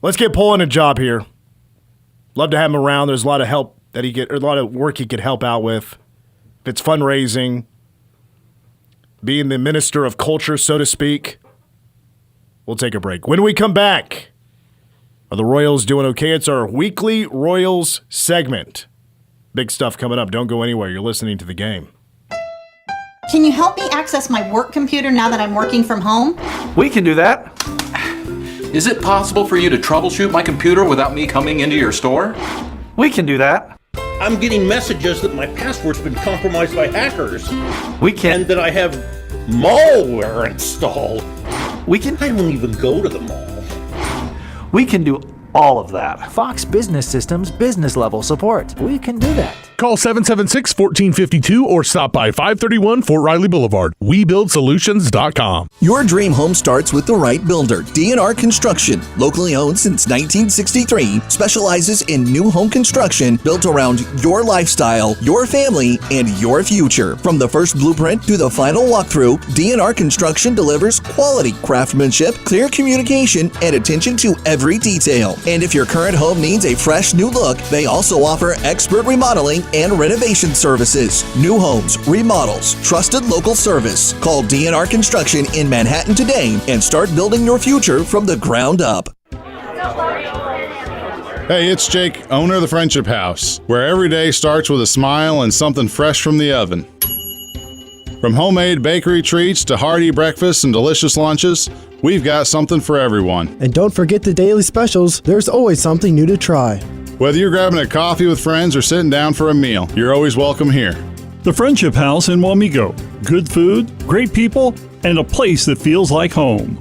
Let's get Pullen a job here. Love to have him around. There's a lot of help a lot of work he could help out with. If it's fundraising, being the minister of culture, so to speak. We'll take a break. When we come back, are the Royals doing okay? It's our weekly Royals segment. Big stuff coming up. Don't go anywhere. You're listening to The Game. Can you help me access my work computer now that I'm working from home? We can do that. Is it possible for you to troubleshoot my computer without me coming into your store? We can do that. I'm getting messages that my password's been compromised by hackers. We can. And that I have malware installed. We can. I don't even go to the mall. We can do all of that. Fox Business Systems business level support. We can do that. Call 776-1452 or stop by 531 Fort Riley Boulevard. WeBuildSolutions.com. Your dream home starts with the right builder. DNR Construction, locally owned since 1963, specializes in new home construction built around your lifestyle, your family, and your future. From the first blueprint to the final walkthrough, DNR Construction delivers quality craftsmanship, clear communication, and attention to every detail. And if your current home needs a fresh new look, they also offer expert remodeling and renovation services. New homes, remodels, trusted local service. Call DNR Construction in Manhattan today and start building your future from the ground up. Hey, it's Jake, owner of the Friendship House, where every day starts with a smile and something fresh from the oven. From homemade bakery treats to hearty breakfasts and delicious lunches, We've got something for everyone. And don't forget the daily specials. There's always something new to try. Whether you're grabbing a coffee with friends or sitting down for a meal, you're always welcome here. The Friendship House in Wamego. Good food, great people, and a place that feels like home.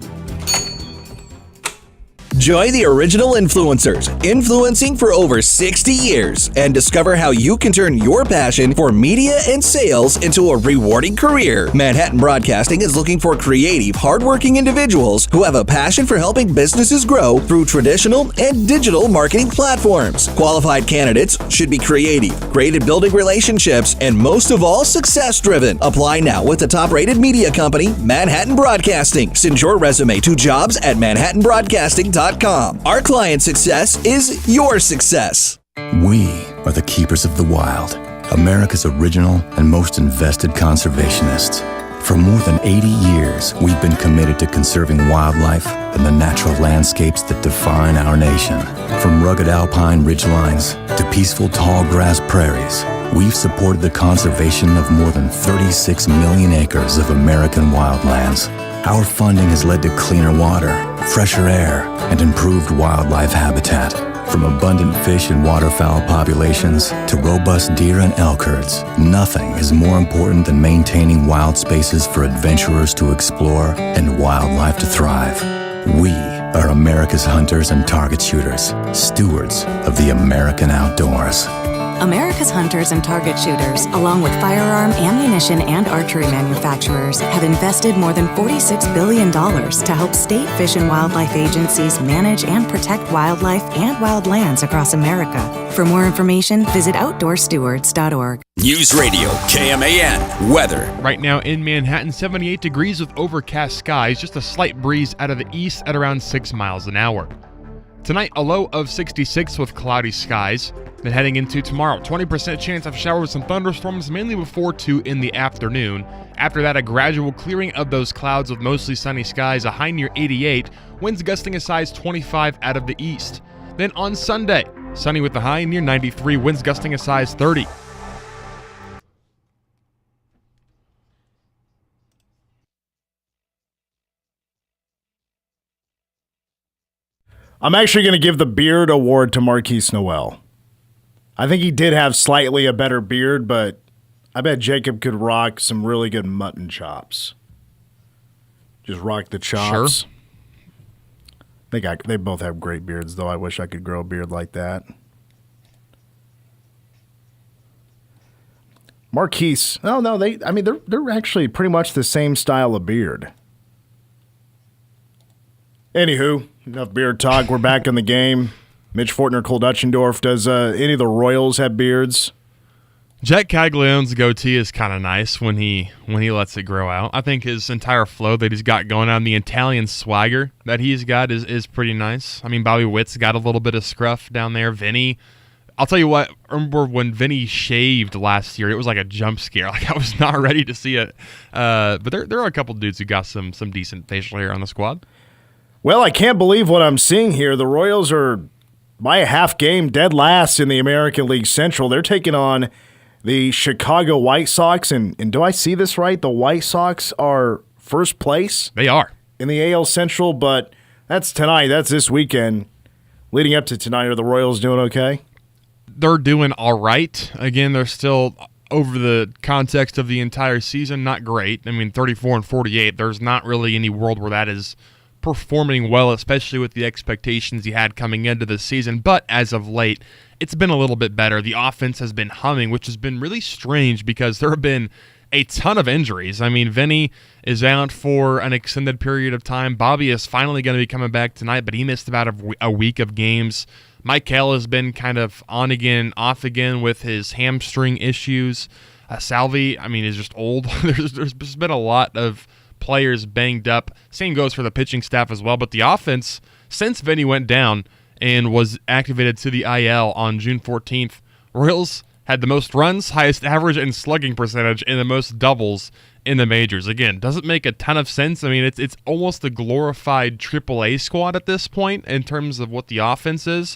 Join the original influencers, influencing for over 60 years, and discover how you can turn your passion for media and sales into a rewarding career. Manhattan Broadcasting is looking for creative, hardworking individuals who have a passion for helping businesses grow through traditional and digital marketing platforms. Qualified candidates should be creative, great at building relationships, and most of all, success-driven. Apply now with the top-rated media company, Manhattan Broadcasting. Send your resume to jobs@manhattanbroadcasting.com. Our client success is your success. We are the keepers of the wild, America's original and most invested conservationists. For more than 80 years, we've been committed to conserving wildlife and the natural landscapes that define our nation. From rugged alpine ridgelines to peaceful tall grass prairies, we've supported the conservation of more than 36 million acres of American wildlands. Our funding has led to cleaner water, fresher air, and improved wildlife habitat. From abundant fish and waterfowl populations to robust deer and elk herds, nothing is more important than maintaining wild spaces for adventurers to explore and wildlife to thrive. We are America's hunters and target shooters, stewards of the American outdoors. America's hunters and target shooters, along with firearm, ammunition, and archery manufacturers, have invested more than $46 billion to help state fish and wildlife agencies manage and protect wildlife and wildlands across America. For more information, visit outdoorstewards.org. News Radio, KMAN, weather. Right now in Manhattan, 78 degrees with overcast skies, just a slight breeze out of the east at around 6 miles an hour. Tonight, a low of 66 with cloudy skies. Then heading into tomorrow, 20% chance of showers and thunderstorms, mainly before 2 in the afternoon. After that, a gradual clearing of those clouds with mostly sunny skies, a high near 88, winds gusting as high as 25 out of the east. Then on Sunday, sunny with a high near 93, winds gusting as high as 30. I'm actually going to give the beard award to Marquise Noel. I think he did have slightly a better beard, but I bet Jacob could rock some really good mutton chops. Just rock the chops. Sure. I think they both have great beards, though. I wish I could grow a beard like that. Marquise. Oh, no, they're actually pretty much the same style of beard. Anywho, enough beard talk. We're back in the game. Mitch Fortner, Cole Dutchendorf. Does any of the Royals have beards? Jack Caglianone's goatee is kind of nice when he lets it grow out. I think his entire flow that he's got going on, the Italian swagger that he's got is pretty nice. I mean, Bobby Witt's got a little bit of scruff down there. Vinny, I'll tell you what, I remember when Vinny shaved last year, it was like a jump scare. Like, I was not ready to see it. But there are a couple dudes who got some decent facial hair on the squad. Well, I can't believe what I'm seeing here. The Royals are, by a half game, dead last in the American League Central. They're taking on the Chicago White Sox. And do I see this right? The White Sox are first place? They are. In the AL Central, but that's tonight. That's this weekend. Leading up to tonight, are the Royals doing okay? They're doing all right. Again, they're still, over the context of the entire season, not great. I mean, 34-48, there's not really any world where that is performing well, especially with the expectations he had coming into the season. But as of late, it's been a little bit better. The offense has been humming, which has been really strange because there have been a ton of injuries. I mean, Vinny is out for an extended period of time. Bobby is finally going to be coming back tonight, but he missed about a week of games. Michael has been kind of on again, off again with his hamstring issues. Salvi, I mean, is just old. There's been a lot of players banged up. Same goes for the pitching staff as well. But the offense, since Vinny went down and was activated to the IL on June 14th, Royals had the most runs, highest average and slugging percentage, and the most doubles in the majors. Again, doesn't make a ton of sense. I mean, it's almost a glorified AAA squad at this point in terms of what the offense is,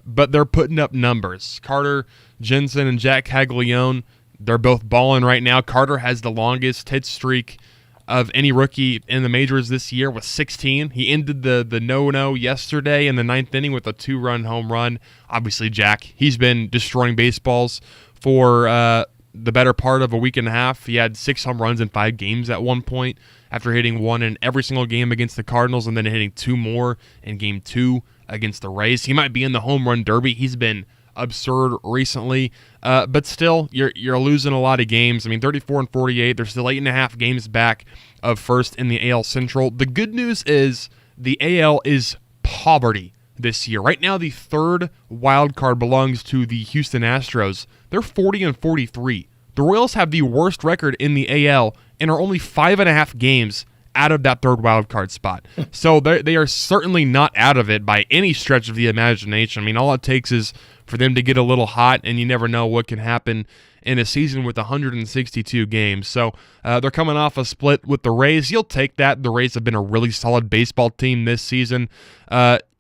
but they're putting up numbers. Carter Jensen and Jack Caglianone, they're both balling right now. Carter has the longest hit streak of any rookie in the majors this year with 16. He ended the no-no yesterday in the 9th inning with a 2-run home run. Obviously, Jack, he's been destroying baseballs for the better part of a week and a half. He had 6 home runs in 5 games at one point after hitting 1 in every single game against the Cardinals and then hitting 2 more in Game 2 against the Rays. He might be in the home run derby. He's been absurd recently, but still, you're losing a lot of games. I mean, 34 and 48. They're still 8.5 games back of first in the AL Central. The good news is the AL is poverty this year. Right now, the third wild card belongs to the Houston Astros. They're 40 and 43. The Royals have the worst record in the AL and are only 5.5 games out of that third wild card spot. So they are certainly not out of it by any stretch of the imagination. I mean, all it takes is for them to get a little hot, and you never know what can happen in a season with 162 games. So they're coming off a split with the Rays. You'll take that. The Rays have been a really solid baseball team this season.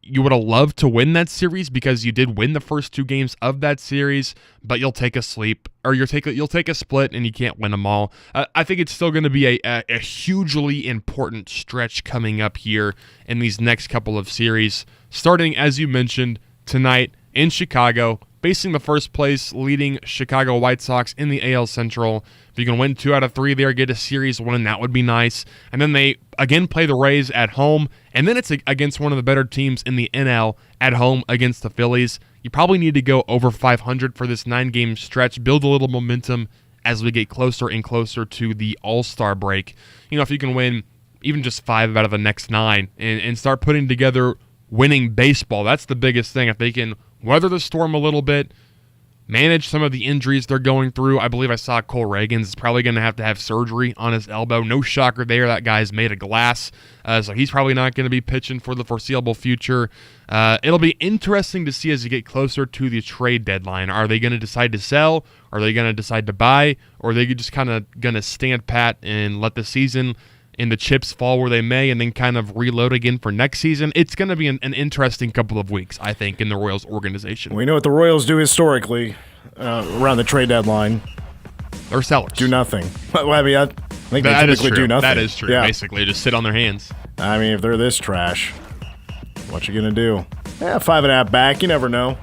You would have loved to win that series because you did win the first 2 games of that series, but you'll take a sweep, or you'll take a split, and you can't win them all. I think it's still going to be a hugely important stretch coming up here in these next couple of series, starting, as you mentioned, tonight in Chicago, facing the first place leading Chicago White Sox in the AL Central. If you can win 2 out of 3 there, get a series win, that would be nice. And then they again play the Rays at home, and then it's against one of the better teams in the NL at home against the Phillies. You probably need to go over 500 for this 9-game stretch, build a little momentum as we get closer and closer to the All-Star break. You know, if you can win even just 5 out of the next 9 and start putting together winning baseball, that's the biggest thing. If they can weather the storm a little bit, manage some of the injuries they're going through. I believe I saw Cole Reagans is probably going to have surgery on his elbow. No shocker there. That guy's made of glass, so he's probably not going to be pitching for the foreseeable future. It'll be interesting to see as you get closer to the trade deadline. Are they going to decide to sell? Are they going to decide to buy? Or are they just kind of going to stand pat and let the season and the chips fall where they may and then kind of reload again for next season? It's going to be an interesting couple of weeks, I think, in the Royals organization. We know what the Royals do historically around the trade deadline. They're sellers. Do nothing. I mean, I think they typically do nothing. That is true. Yeah. Basically, just sit on their hands. I mean, if they're this trash, what you going to do? 5.5 back. You never know.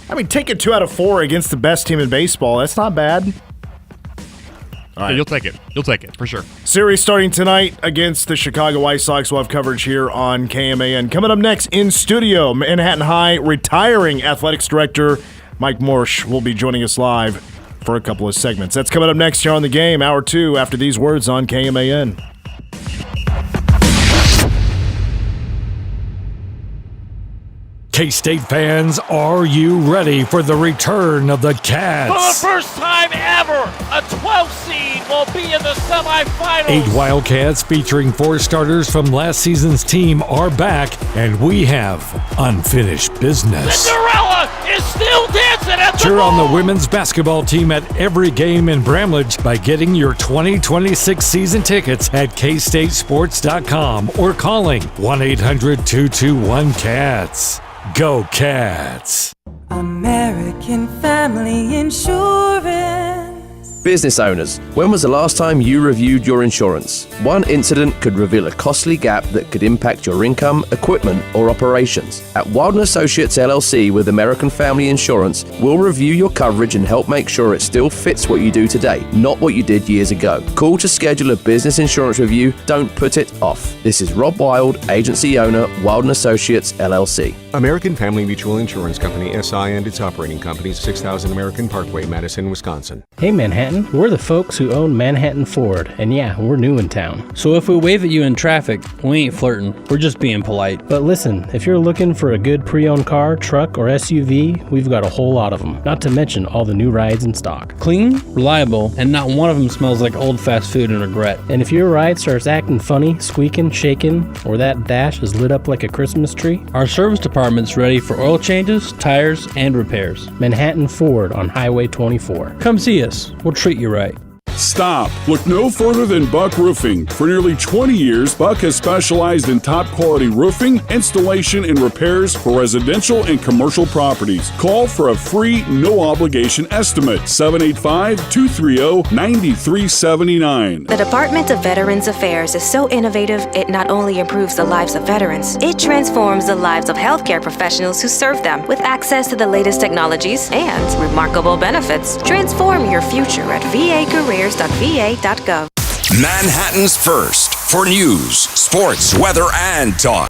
I mean, taking 2 out of 4 against the best team in baseball, that's not bad. All right. Yeah, you'll take it. You'll take it, for sure. Series starting tonight against the Chicago White Sox. We'll have coverage here on KMAN. Coming up next in studio, Manhattan High retiring athletics director Mike Marsh will be joining us live for a couple of segments. That's coming up next here on The Game, Hour 2, after these words on KMAN. K-State fans, are you ready for the return of the Cats? For the first time ever, a 12th seed will be in the semifinals. 8 Wildcats featuring 4 starters from last season's team are back, and we have unfinished business. Cinderella is still dancing at the Cheer ball. on the women's basketball team at every game in Bramlage by getting your 2026 season tickets at kstatesports.com or calling 1-800-221-CATS. Go Cats! American Family Insurance. Business owners, when was the last time you reviewed your insurance? One incident could reveal a costly gap that could impact your income, equipment, or operations. At Wilden Associates LLC with American Family Insurance, we'll review your coverage and help make sure it still fits what you do today, not what you did years ago. Call to schedule a business insurance review. Don't put it off. This is Rob Wild, agency owner, Wilden Associates LLC. American Family Mutual Insurance Company, SI, and its operating companies, 6000 American Parkway, Madison, Wisconsin. Hey Manhattan, we're the folks who own Manhattan Ford, and yeah, we're new in town. So if we wave at you in traffic, we ain't flirting, we're just being polite. But listen, if you're looking for a good pre-owned car, truck, or SUV, we've got a whole lot of them, not to mention all the new rides in stock. Clean, reliable, and not one of them smells like old fast food and regret. And if your ride starts acting funny, squeaking, shaking, or that dash is lit up like a Christmas tree, our service department's ready for oil changes, tires, and repairs. Manhattan Ford on Highway 24. Come see us. We'll treat you right. Stop. Look no further than Buck Roofing. For nearly 20 years, Buck has specialized in top quality roofing, installation, and repairs for residential and commercial properties. Call for a free, no obligation estimate. 785-230-9379. The Department of Veterans Affairs is so innovative, it not only improves the lives of veterans, it transforms the lives of healthcare professionals who serve them with access to the latest technologies and remarkable benefits. Transform your future at vacareers.va.gov. Manhattan's first for news, sports, weather, and talk.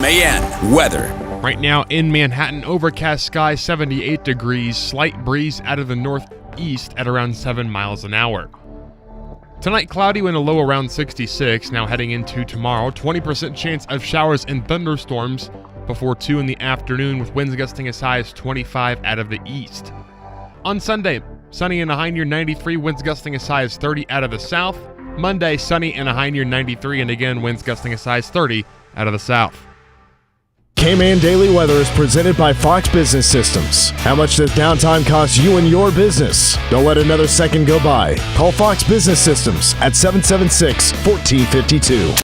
Mayan weather. Right now in Manhattan, overcast sky, 78 degrees, slight breeze out of the northeast at around 7 miles an hour. Tonight, cloudy with a low around 66. Now heading into tomorrow, 20% chance of showers and thunderstorms before 2 in the afternoon, with winds gusting as high as 25 out of the east. On Sunday, sunny and a high near 93, winds gusting as high as 30 out of the south. Monday, sunny and a high near 93, and again, winds gusting as high as 30 out of the south. K-Man Daily Weather is presented by Fox Business Systems. How much does downtime cost you and your business? Don't let another second go by. Call Fox Business Systems at 776-1452.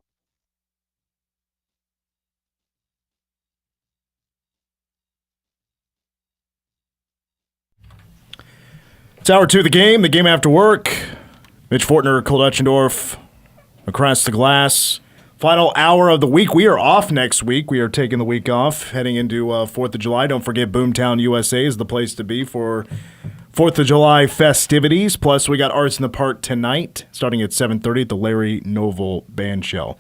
It's hour 2 of the game after work. Mitch Fortner, Cole Dutchendorf, across the glass. Final hour of the week. We are off next week. We are taking the week off, heading into 4th of July. Don't forget, Boomtown, USA is the place to be for 4th of July festivities. Plus, we got Arts in the Park tonight, starting at 7:30 at the Larry Noble Band Shell.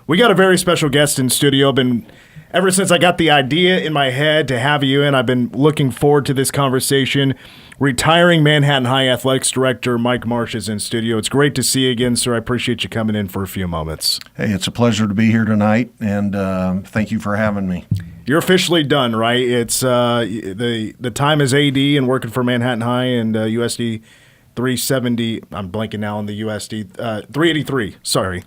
We got a very special guest in studio. Ever since I got the idea in my head to have you in, I've been looking forward to this conversation. Retiring Manhattan High Athletics Director Mike Marsh is in studio. It's great to see you again, sir. I appreciate you coming in for a few moments. Hey, it's a pleasure to be here tonight, and thank you for having me. You're officially done, right? It's the time as AD and working for Manhattan High and USD 370. I'm blanking now on the USD 383. Sorry,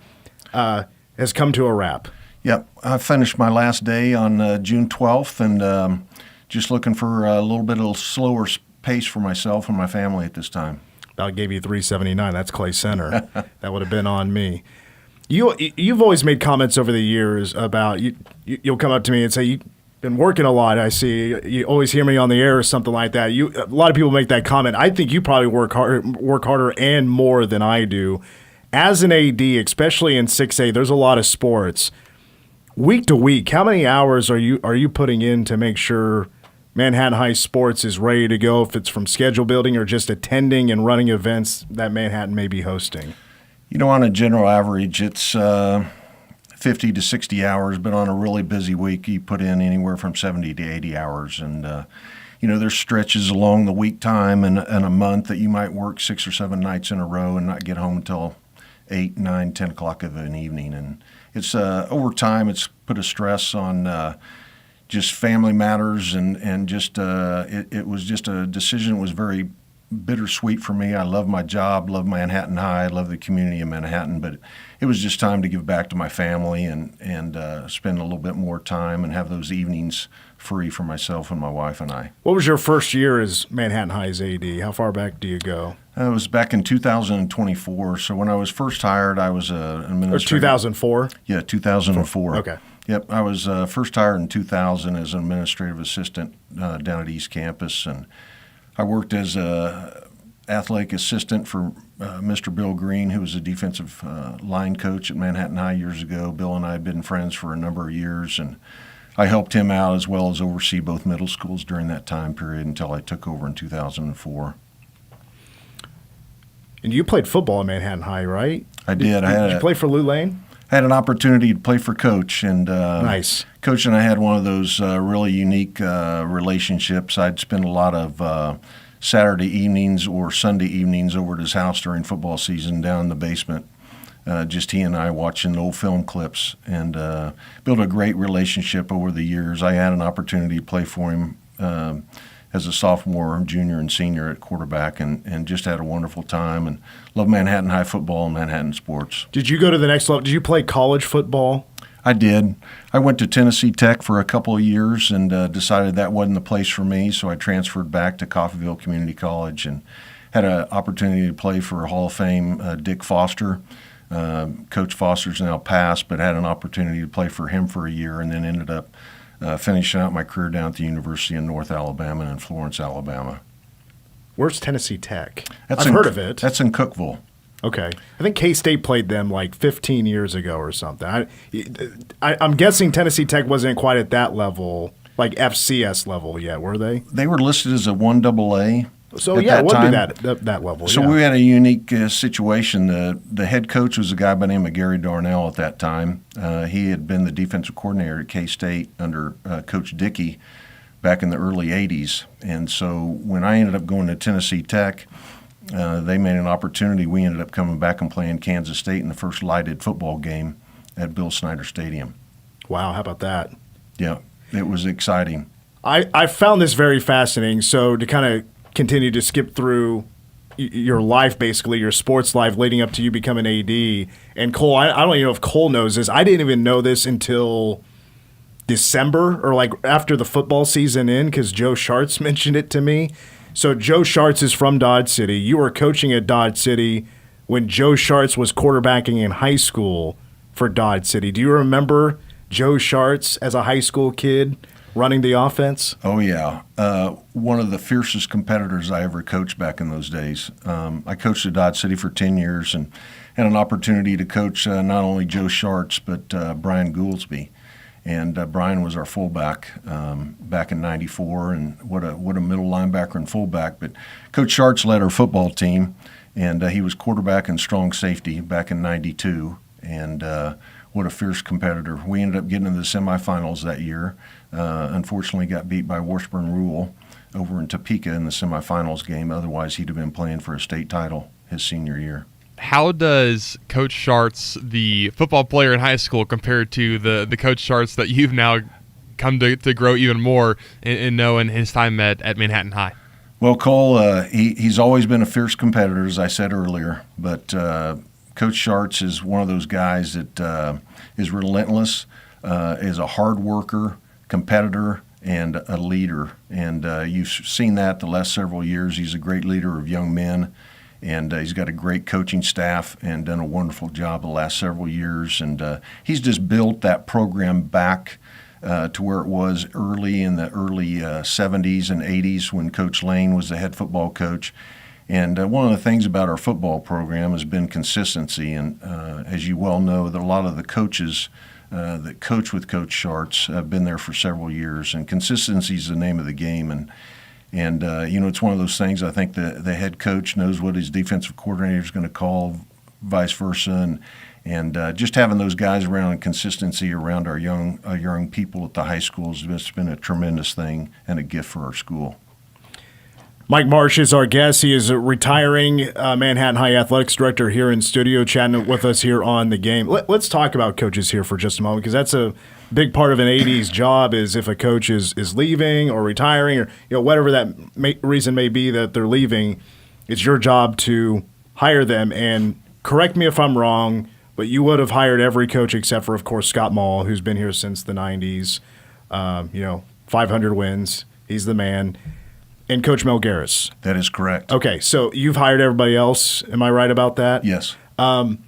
has come to a wrap. Yep, I finished my last day on June 12th, and just looking for a little bit of a slower pace for myself and my family at this time. I gave you 379. That's Clay Center. That would have been on me. You've always made comments over the years about you'll come up to me and say you've been working a lot. I see you always hear me on the air or something like that. A lot of people make that comment. I think you probably work harder and more than I do. As an AD, especially in 6A, there's a lot of sports. Week to week, how many hours are you putting in to make sure Manhattan High Sports is ready to go, if it's from schedule building or just attending and running events that Manhattan may be hosting? You know, on a general average, it's 50 to 60 hours, but on a really busy week, you put in anywhere from 70 to 80 hours. And, there's stretches along the week time and a month that you might work 6 or 7 nights in a row and not get home until 8, 9, 10 o'clock of an evening. And it's over time, it's put a stress on just family matters, and just it was just a decision that was very bittersweet for me. I love my job, love Manhattan High, love the community of Manhattan, but it was just time to give back to my family and spend a little bit more time and have those evenings free for myself and my wife and I. What was your first year as Manhattan High's AD? How far back do you go? It was back in 2024. So when I was first hired, I was an administrator. Or 2004? Yeah, 2004. Okay. Yep, I was first hired in 2000 as an administrative assistant down at East Campus, and I worked as a athletic assistant for Mr. Bill Green, who was a defensive line coach at Manhattan High years ago. Bill and I had been friends for a number of years, and I helped him out as well as oversee both middle schools during that time period until I took over in 2004. And you played football at Manhattan High, right? I did. Did you play for Lou Lane? I had an opportunity to play for Coach, and nice. Coach and I had one of those really unique relationships. I'd spend a lot of Saturday evenings or Sunday evenings over at his house during football season down in the basement, just he and I watching old film clips, and built a great relationship over the years. I had an opportunity to play for him as a sophomore, junior, and senior at quarterback, and just had a wonderful time and love Manhattan High football and Manhattan sports. Did you go to the next level? Did you play college football? I did. I went to Tennessee Tech for a couple of years and decided that wasn't the place for me, so I transferred back to Coffeyville Community College and had an opportunity to play for Hall of Fame Dick Foster. Coach Foster's now passed, but had an opportunity to play for him for a year, and then ended up finishing out my career down at the University of North Alabama in Florence, Alabama. Where's Tennessee Tech? I've heard of it. That's in Cookeville. Okay. I think K-State played them like 15 years ago or something. I'm guessing Tennessee Tech wasn't quite at that level, like FCS level yet, were they? They were listed as a 1AA. So at yeah, it would time. be that level. So yeah. we had a unique situation. The head coach was a guy by the name of Gary Darnell at that time. He had been the defensive coordinator at K-State under Coach Dickey back in the early 80s. And so when I ended up going to Tennessee Tech, they made an opportunity. We ended up coming back and playing Kansas State in the first lighted football game at Bill Snyder Stadium. Wow, how about that? Yeah, it was exciting. I found this very fascinating. So to kind of continue to skip through your life, basically your sports life leading up to you becoming AD. And Cole, I don't even know if Cole knows this. I didn't even know this until December or like after the football season in, because Joe Schartz mentioned it to me. So Joe Schartz is from Dodge City. You were coaching at Dodge City when Joe Schartz was quarterbacking in high school for Dodge City. Do you remember Joe Schartz as a high school kid running the offense? Oh, yeah. One of the fiercest competitors I ever coached back in those days. I coached at Dodge City for 10 years and had an opportunity to coach not only Joe Schartz but Brian Gouldsby. And Brian was our fullback back in '94, and what a middle linebacker and fullback. But Coach Schartz led our football team, and he was quarterback and strong safety back in '92. And what a fierce competitor. We ended up getting into the semifinals that year. Unfortunately, got beat by Washburn Rule over in Topeka in the semifinals game. Otherwise, he'd have been playing for a state title his senior year. How does Coach Schartz, the football player in high school, compare to the Coach Schartz that you've now come to grow even more and know in his time at Manhattan High? Well, Cole, he's always been a fierce competitor, as I said earlier, but Coach Schartz is one of those guys that is relentless, is a hard worker, competitor, and a leader. And you've seen that the last several years. He's a great leader of young men. And he's got a great coaching staff and done a wonderful job the last several years. And he's just built that program back to where it was early in the early 70s and 80s when Coach Lane was the head football coach. And one of the things about our football program has been consistency. And as you well know, a lot of the coaches that coach with Coach Schartz have been there for several years. And consistency is the name of the game. And it's one of those things. I think the head coach knows what his defensive coordinator is going to call, vice versa, and just having those guys around and consistency around our young people at the high schools has been a tremendous thing and a gift for our school. Mike Marsh is our guest. He is a retiring Manhattan High athletics director here in studio, chatting with us here on The Game. Let's talk about coaches here for just a moment, because that's a big part of an AD's job. Is if a coach is leaving or retiring, or whatever that reason may be that they're leaving, it's your job to hire them. And correct me if I'm wrong, but you would have hired every coach except for, of course, Scott Mall, who's been here since the 90s. 500 wins. He's the man. And Coach Mel Garris. That is correct. Okay, so you've hired everybody else. Am I right about that? Yes. I'm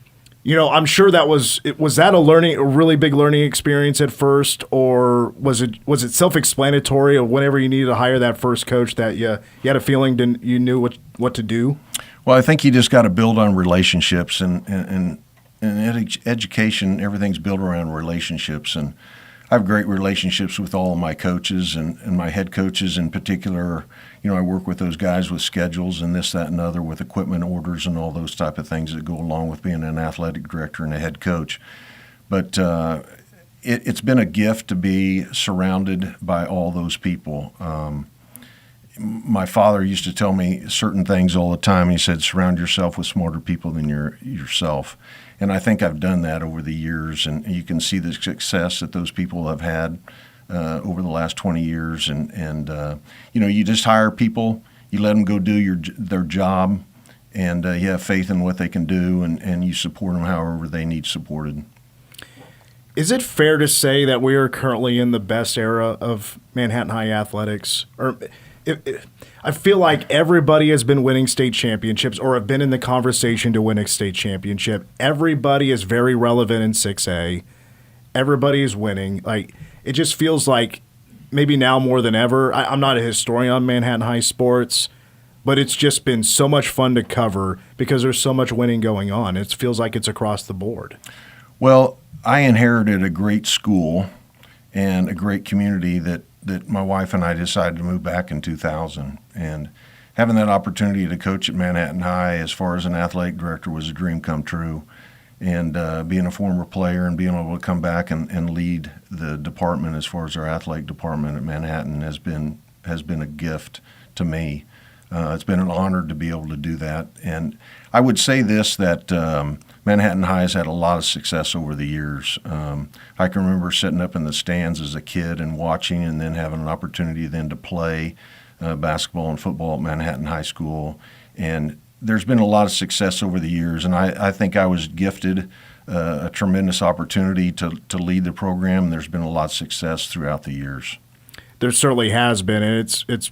sure that was that a really big learning experience at first, or was it self-explanatory of whenever you needed to hire that first coach that you had a feeling you knew what to do? Well, I think you just got to build on relationships, and in education, everything's built around relationships, and I have great relationships with all of my coaches and my head coaches in particular. I work with those guys with schedules and this, that, and other, with equipment orders and all those type of things that go along with being an athletic director and a head coach. But it's been a gift to be surrounded by all those people. My father used to tell me certain things all the time. He said, surround yourself with smarter people than yourself. And I think I've done that over the years, and you can see the success that those people have had over the last 20 years. And you just hire people, you let them go do their job, and you have faith in what they can do, and you support them however they need supported. Is it fair to say that we are currently in the best era of Manhattan High athletics? I feel like everybody has been winning state championships or have been in the conversation to win a state championship. Everybody is very relevant in 6A. Everybody is winning. It just feels like maybe now more than ever. I'm not a historian on Manhattan High sports, but it's just been so much fun to cover because there's so much winning going on. It feels like it's across the board. Well, I inherited a great school and a great community that my wife and I decided to move back in 2000. And having that opportunity to coach at Manhattan High as far as an athletic director was a dream come true. And being a former player and being able to come back and lead the department as far as our athletic department at Manhattan has been a gift to me. It's been an honor to be able to do that. And I would say this, that Manhattan High has had a lot of success over the years. I can remember sitting up in the stands as a kid and watching, and then having an opportunity then to play basketball and football at Manhattan High School. And there's been a lot of success over the years, and I think I was gifted a tremendous opportunity to lead the program. There's been a lot of success throughout the years. There certainly has been, and it's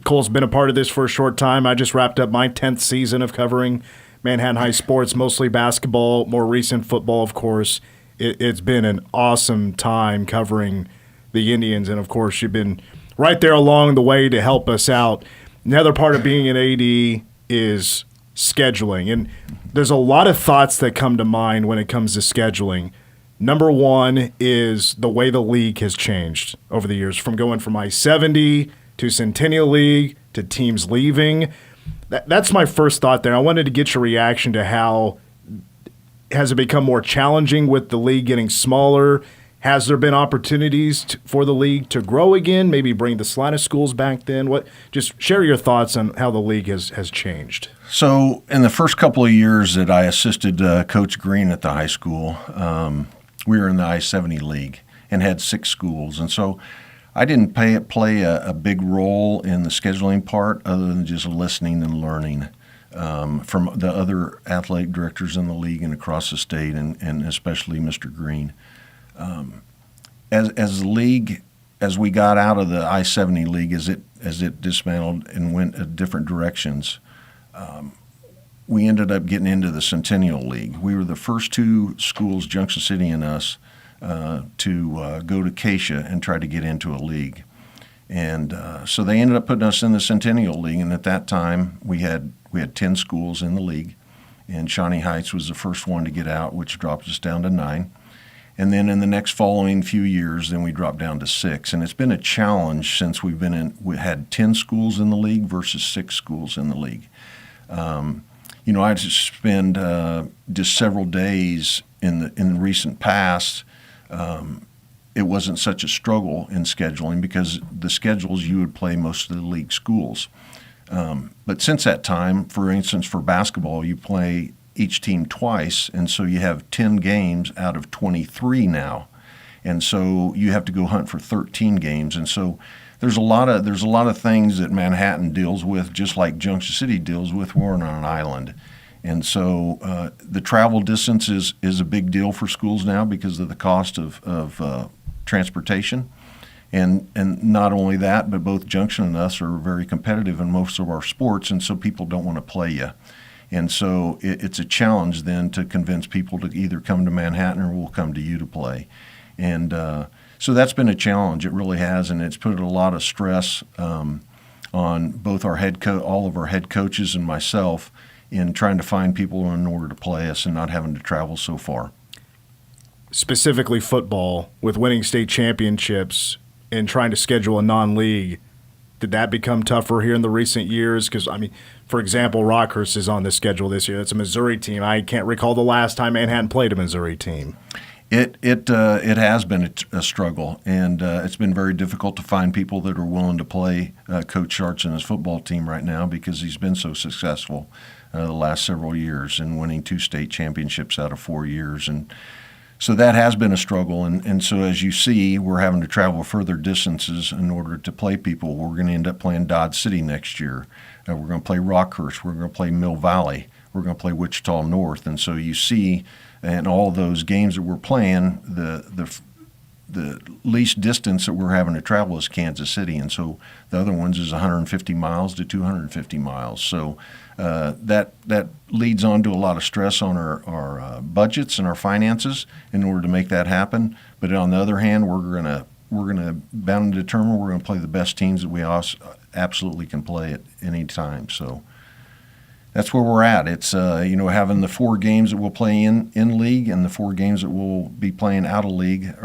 Cole's been a part of this for a short time. I just wrapped up my 10th season of covering Manhattan High sports, mostly basketball, more recent football, of course. It's been an awesome time covering the Indians, and of course you've been right there along the way to help us out. Another part of being an AD is scheduling, and there's a lot of thoughts that come to mind when it comes to scheduling. Number one is the way the league has changed over the years, from going from I-70 to Centennial League to teams leaving. That's my first thought there. I wanted to get your reaction to how has it become more challenging with the league getting smaller? Has there been opportunities for the league to grow again, maybe bring the Salina schools back then? Just share your thoughts on how the league has changed. So in the first couple of years that I assisted Coach Green at the high school, we were in the I-70 League and had 6 schools. And so I didn't play a big role in the scheduling part other than just listening and learning from the other athletic directors in the league and across the state, and especially Mr. Green. As the league, as we got out of the I-70 League, as it dismantled and went different directions, we ended up getting into the Centennial League. We were the first 2 schools, Junction City and us, to go to KSU and try to get into a league. And so they ended up putting us in the Centennial League, and at that time we had 10 schools in the league, and Shawnee Heights was the first one to get out, which dropped us down to 9. And then in the next following few years, then we dropped down to 6. And it's been a challenge since we had 10 schools in the league versus 6 schools in the league. I just spend just several days in the recent past. It wasn't such a struggle in scheduling because the schedules you would play most of the league schools. But since that time, for instance, for basketball, you play each team twice, and so you have 10 games out of 23 now, and so you have to go hunt for 13 games. And so there's a lot of things that Manhattan deals with, just like Junction City deals with. We're on an island, and so the travel distance is a big deal for schools now because of the cost of transportation. And not only that, but both Junction and us are very competitive in most of our sports, and so people don't want to play you. And so it's a challenge then to convince people to either come to Manhattan or we'll come to you to play. And so that's been a challenge. It really has, and it's put a lot of stress on both our all of our head coaches and myself in trying to find people in order to play us and not having to travel so far. Specifically football, with winning state championships and trying to schedule a non-league, did that become tougher here in the recent years? Because, for example, Rockhurst is on the schedule this year. That's a Missouri team. I can't recall the last time Manhattan played a Missouri team. It has been a struggle, and it's been very difficult to find people that are willing to play Coach Sharts and his football team right now because he's been so successful the last several years and winning 2 state championships out of 4 years. And so that has been a struggle, and so as you see, we're having to travel further distances in order to play people. We're going to end up playing Dodge City next year. We're going to play Rockhurst. We're going to play Mill Valley. We're going to play Wichita North. And so you see, in all those games that we're playing, the least distance that we're having to travel is Kansas City, and so the other ones is 150 miles to 250 miles. So that leads on to a lot of stress on our budgets and our finances in order to make that happen. But on the other hand, we're gonna bound and determined we're gonna play the best teams that we absolutely can play at any time. So that's where we're at. It's having the 4 games that we'll play in league and the 4 games that we'll be playing out of league,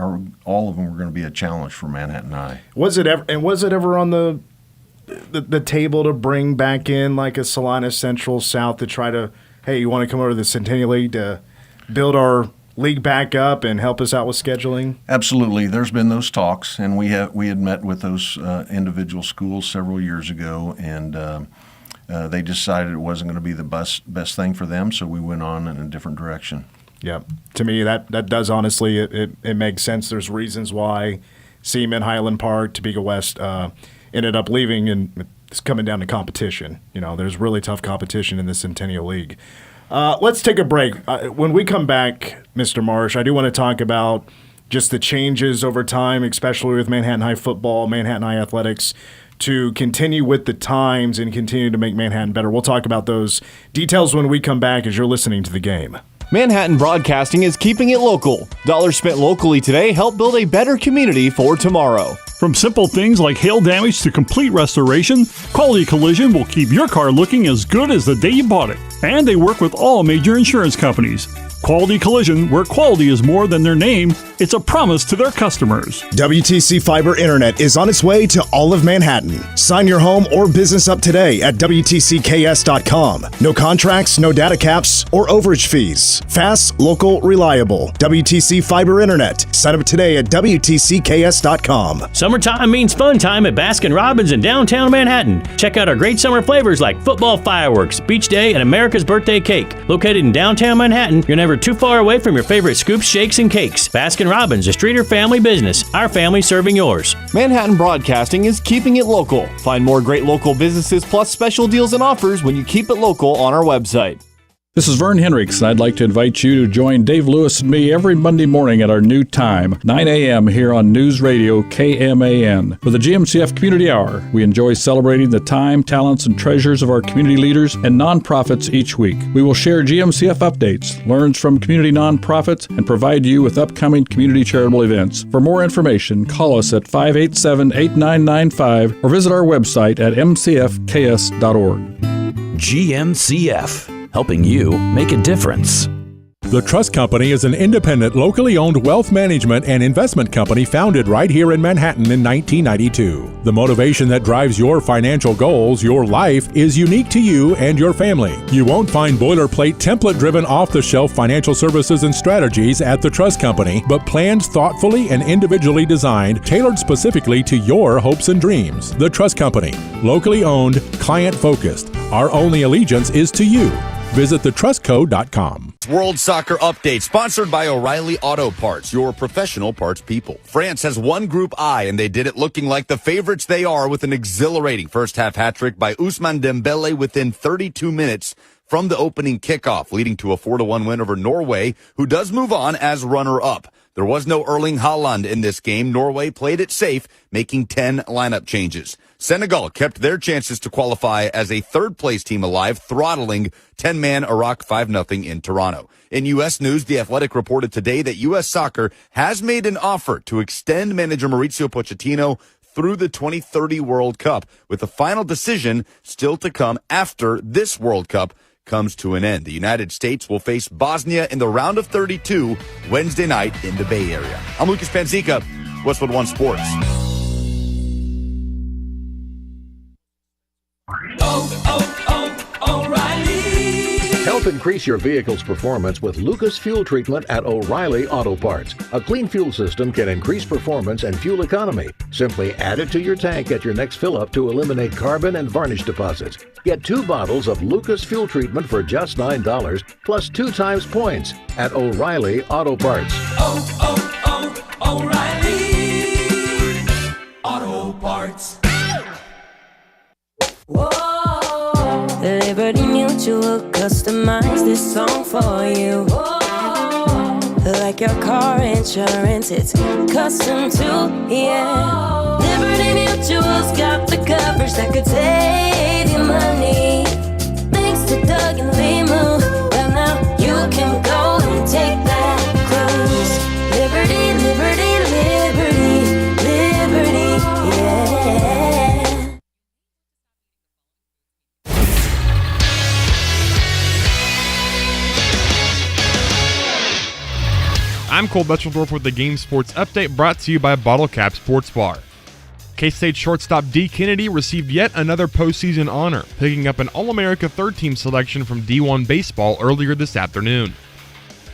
all of them are going to be a challenge for Manhattan High. Was it ever on the the table to bring back in like a Salina Central South to try to, hey, you want to come over to the Centennial League to build our league back up and help us out with scheduling? Absolutely. There's been those talks, and we had met with those individual schools several years ago, and they decided it wasn't going to be the best thing for them, so we went on in a different direction. Yeah. To me, that does honestly, it makes sense. There's reasons why Seaman, Highland Park, Topeka West ended up leaving, and it's coming down to competition. There's really tough competition in the Centennial League. Let's take a break. When we come back, Mr. Marsh, I do want to talk about just the changes over time, especially with Manhattan High football, Manhattan High athletics, to continue with the times and continue to make Manhattan better. We'll talk about those details when we come back as you're listening to The Game. Manhattan Broadcasting is keeping it local. Dollars spent locally today help build a better community for tomorrow. From simple things like hail damage to complete restoration, Quality Collision will keep your car looking as good as the day you bought it. And they work with all major insurance companies. Quality Collision, where quality is more than their name, it's a promise to their customers. WTC Fiber Internet is on its way to all of Manhattan. Sign your home or business up today at WTCKS.com. No contracts, no data caps, or overage fees. Fast, local, reliable. WTC Fiber Internet. Sign up today at WTCKS.com. Summertime means fun time at Baskin-Robbins in downtown Manhattan. Check out our great summer flavors like football fireworks, beach day, and America's birthday cake. Located in downtown Manhattan, you're never too far away from your favorite scoops, shakes, and cakes. Baskin-Robbins, a Streeter family business. Our family serving yours. Manhattan Broadcasting is keeping it local. Find more great local businesses plus special deals and offers when you keep it local on our website. This is Vern Hendricks, and I'd like to invite you to join Dave Lewis and me every Monday morning at our new time, 9 a.m. here on News Radio KMAN. For the GMCF Community Hour, we enjoy celebrating the time, talents, and treasures of our community leaders and nonprofits each week. We will share GMCF updates, learn from community nonprofits, and provide you with upcoming community charitable events. For more information, call us at 587-8995 or visit our website at mcfks.org. GMCF. Helping you make a difference. The Trust Company is an independent, locally owned wealth management and investment company founded right here in Manhattan in 1992. The motivation that drives your financial goals, your life, is unique to you and your family. You won't find boilerplate, template-driven, off-the-shelf financial services and strategies at the Trust Company, but plans thoughtfully and individually designed, tailored specifically to your hopes and dreams. The Trust Company, locally owned, client-focused. Our only allegiance is to you. Visit thetrustco.com. World Soccer Update, sponsored by O'Reilly Auto Parts, your professional parts people. France has won Group I, and they did it looking like the favorites they are with an exhilarating first-half hat-trick by Ousmane Dembele within 32 minutes from the opening kickoff, leading to a 4-1 win over Norway, who does move on as runner-up. There was no Erling Haaland in this game. Norway played it safe, making 10 lineup changes. Senegal kept their chances to qualify as a third-place team alive, throttling 10-man Iraq 5-0 in Toronto. In U.S. news, The Athletic reported today that U.S. Soccer has made an offer to extend manager Mauricio Pochettino through the 2030 World Cup, with the final decision still to come after this World Cup comes to an end. The United States will face Bosnia in the round of 32 Wednesday night in the Bay Area. I'm Lucas Panzica, Westwood One Sports. O'Reilly. Help increase your vehicle's performance with Lucas Fuel Treatment at O'Reilly Auto Parts. A clean fuel system can increase performance and fuel economy. Simply add it to your tank at your next fill-up to eliminate carbon and varnish deposits. Get 2 bottles of Lucas Fuel Treatment for just $9, plus 2 times points at O'Reilly Auto Parts. O'Reilly Auto Parts. Whoa. Liberty Mutual customized this song for you. Whoa. Like your car insurance, it's custom too, yeah. Liberty Mutual's got the coverage that could save you money. Thanks to Doug and Limu, well now you can go and take that cruise. Liberty, liberty, liberty, liberty, yeah. I'm Cole Betcheldorf with the Game Sports Update, brought to you by Bottle Cap Sports Bar. K-State shortstop D. Kennedy received yet another postseason honor, picking up an All-America third-team selection from D1 baseball earlier this afternoon.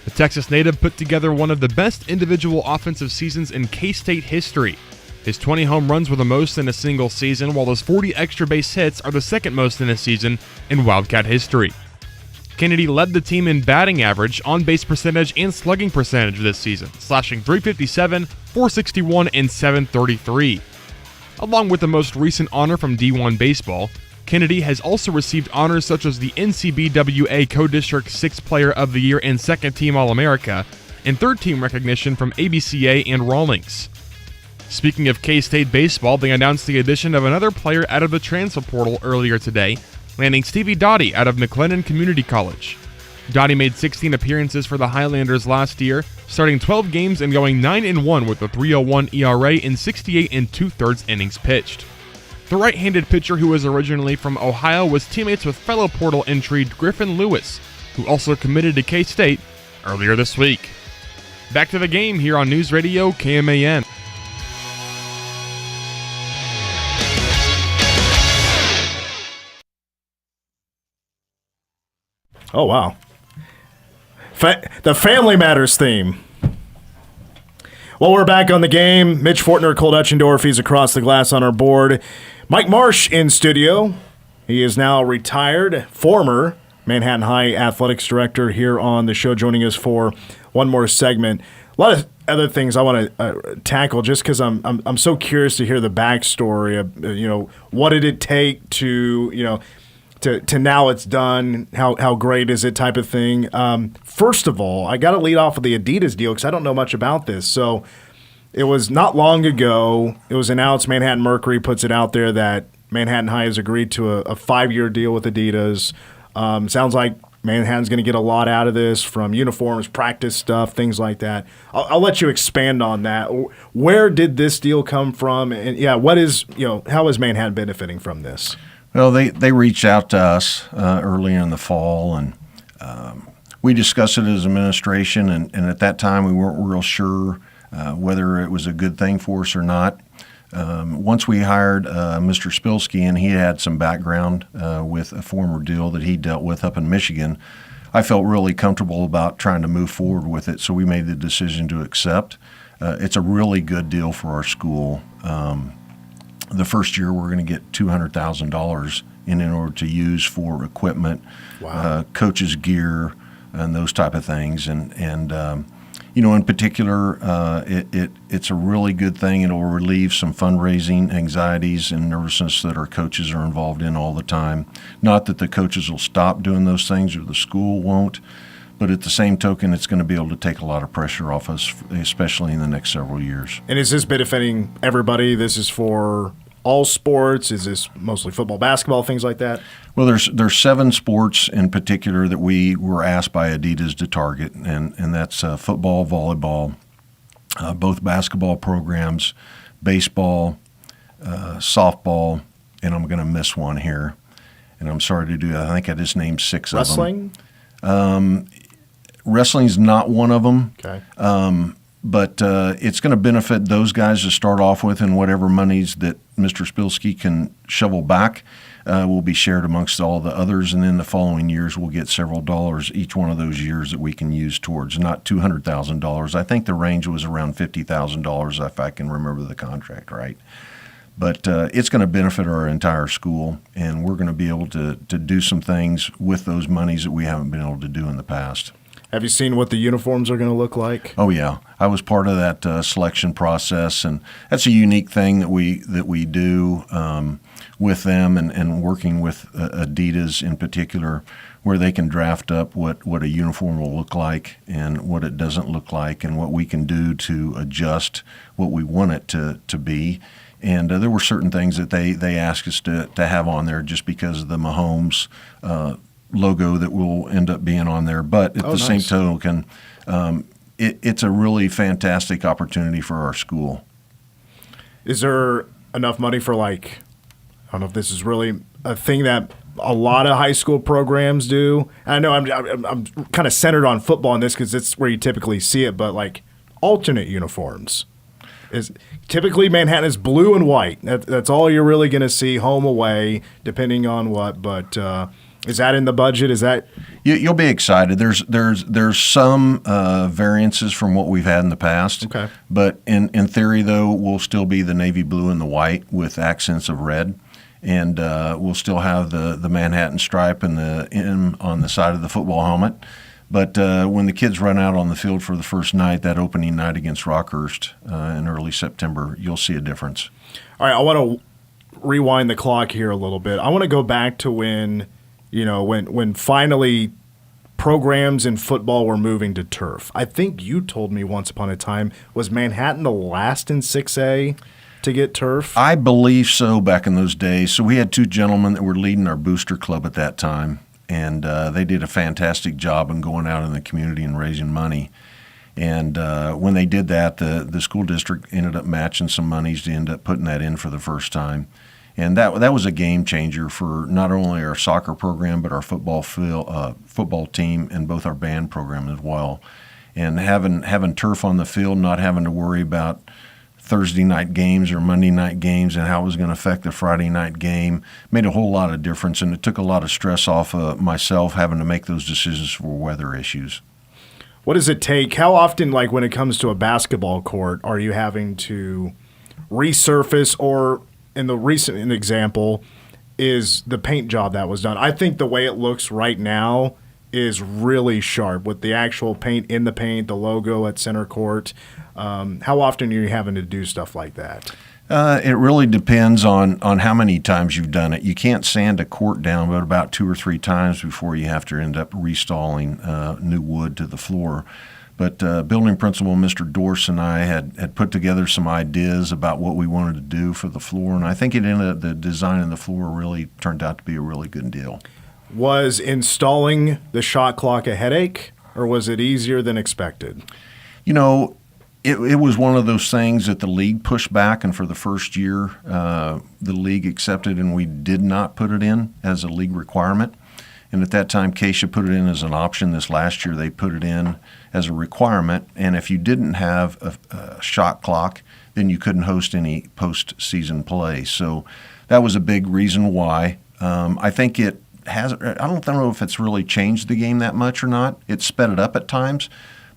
The Texas native put together one of the best individual offensive seasons in K-State history. His 20 home runs were the most in a single season, while his 40 extra base hits are the second most in a season in Wildcat history. Kennedy led the team in batting average, on-base percentage, and slugging percentage this season, slashing .357, .461, and .733. Along with the most recent honor from D1 baseball, Kennedy has also received honors such as the NCBWA Co-District 6th Player of the Year and 2nd Team All-America, and 3rd Team recognition from ABCA and Rawlings. Speaking of K-State baseball, they announced the addition of another player out of the transfer portal earlier today, landing Stevie Dottie out of McLennan Community College. Dottie made 16 appearances for the Highlanders last year, starting 12 games and going 9-1 with a 3.01 ERA in 68 2/3 innings pitched. The right-handed pitcher, who was originally from Ohio, was teammates with fellow portal entry Griffin Lewis, who also committed to K-State earlier this week. Back to the game here on News Radio KMAN. Oh, wow. The Family Matters theme. Well, we're back on the game. Mitch Fortner, Cole Etchendorf, he's across the glass on our board. Mike Marsh in studio. He is now retired, former Manhattan High Athletics Director here on the show, joining us for one more segment. A lot of other things I want to tackle just because I'm so curious to hear the backstory of, what did it take to, to now it's done, how great is it type of thing. First of all, I got to lead off with the Adidas deal because I don't know much about this. So it was not long ago, it was announced, Manhattan Mercury puts it out there that Manhattan High has agreed to a 5-year deal with Adidas. Sounds like Manhattan's going to get a lot out of this, from uniforms, practice stuff, things like that. I'll let you expand on that. Where did this deal come from? And how is Manhattan benefiting from this? Well, they reached out to us early in the fall, and we discussed it as administration, and at that time we weren't real sure whether it was a good thing for us or not. Once we hired Mr. Spilsky, and he had some background with a former deal that he dealt with up in Michigan, I felt really comfortable about trying to move forward with it, so we made the decision to accept. It's a really good deal for our school. The first year we're going to get $200,000 in order to use for equipment, coaches' gear, and those type of things. And in particular, it's a really good thing. It'll relieve some fundraising anxieties and nervousness that our coaches are involved in all the time. Not that the coaches will stop doing those things or the school won't, but at the same token, it's going to be able to take a lot of pressure off us, especially in the next several years. And is this benefiting everybody? This is for all sports? Is this mostly football, basketball, things like that? Well, there's 7 sports in particular that we were asked by Adidas to target, and that's football, volleyball, both basketball programs, baseball, softball, and I'm going to miss one here, and I'm sorry to do that. I think I just named 6 of them. Wrestling? Wrestling's not one of them. Okay. But it's going to benefit those guys to start off with, and whatever monies that Mr. Spilsky can shovel back will be shared amongst all the others, and then the following years we'll get several dollars each one of those years that we can use towards, not $200,000. I think the range was around $50,000 if I can remember the contract right. But it's going to benefit our entire school, and we're going to be able to do some things with those monies that we haven't been able to do in the past. Have you seen what the uniforms are going to look like? Oh yeah, I was part of that selection process, and that's a unique thing that we do with them, and working with Adidas in particular, where they can draft up what a uniform will look like and what it doesn't look like, and what we can do to adjust what we want it to be. And there were certain things that they asked us to have on there just because of the Mahomes logo that will end up being on there. But at the same token, it's a really fantastic opportunity for our school. Is there enough money for, I don't know if this is really a thing that a lot of high school programs do? And I know I'm kind of centered on football in this because it's where you typically see it, but alternate uniforms. is typically Manhattan is blue and white. That's all you're really going to see, home away, depending on what. But is that in the budget? Is that you'll be excited? There's some variances from what we've had in the past. Okay. But in theory, though, we'll still be the navy blue and the white with accents of red. And we'll still have the Manhattan stripe and the M on the side of the football helmet. But when the kids run out on the field for the first night, that opening night against Rockhurst in early September, you'll see a difference. All right, I want to rewind the clock here a little bit. I want to go back to when finally programs in football were moving to turf. I think you told me once upon a time, was Manhattan the last in 6A to get turf? I believe so back in those days. So we had two gentlemen that were leading our booster club at that time, and they did a fantastic job in going out in the community and raising money. And when they did that, the school district ended up matching some monies to end up putting that in for the first time. And that was a game changer for not only our soccer program, but our football team and both our band program as well. And having turf on the field, not having to worry about Thursday night games or Monday night games and how it was going to affect the Friday night game made a whole lot of difference, and it took a lot of stress off myself having to make those decisions for weather issues. What does it take? How often, like when it comes to a basketball court, are you having to resurface, or in the recent example, is the paint job that was done? I think the way it looks right now is really sharp with the actual paint in the paint, the logo at center court. How often are you having to do stuff like that? It really depends on how many times you've done it. You can't sand a court down but about 2 or 3 times before you have to end up reinstalling new wood to the floor. But building principal Mr. Dorse and I had put together some ideas about what we wanted to do for the floor, and I think the design of the floor really turned out to be a really good deal. Was installing the shot clock a headache, or was it easier than expected? You know, it was one of those things that the league pushed back, and for the first year, the league accepted, and we did not put it in as a league requirement. And at that time, KSU put it in as an option. This last year, they put it in as a requirement. And if you didn't have a shot clock, then you couldn't host any postseason play. So that was a big reason why. I think I don't know if it's really changed the game that much or not. It sped it up at times.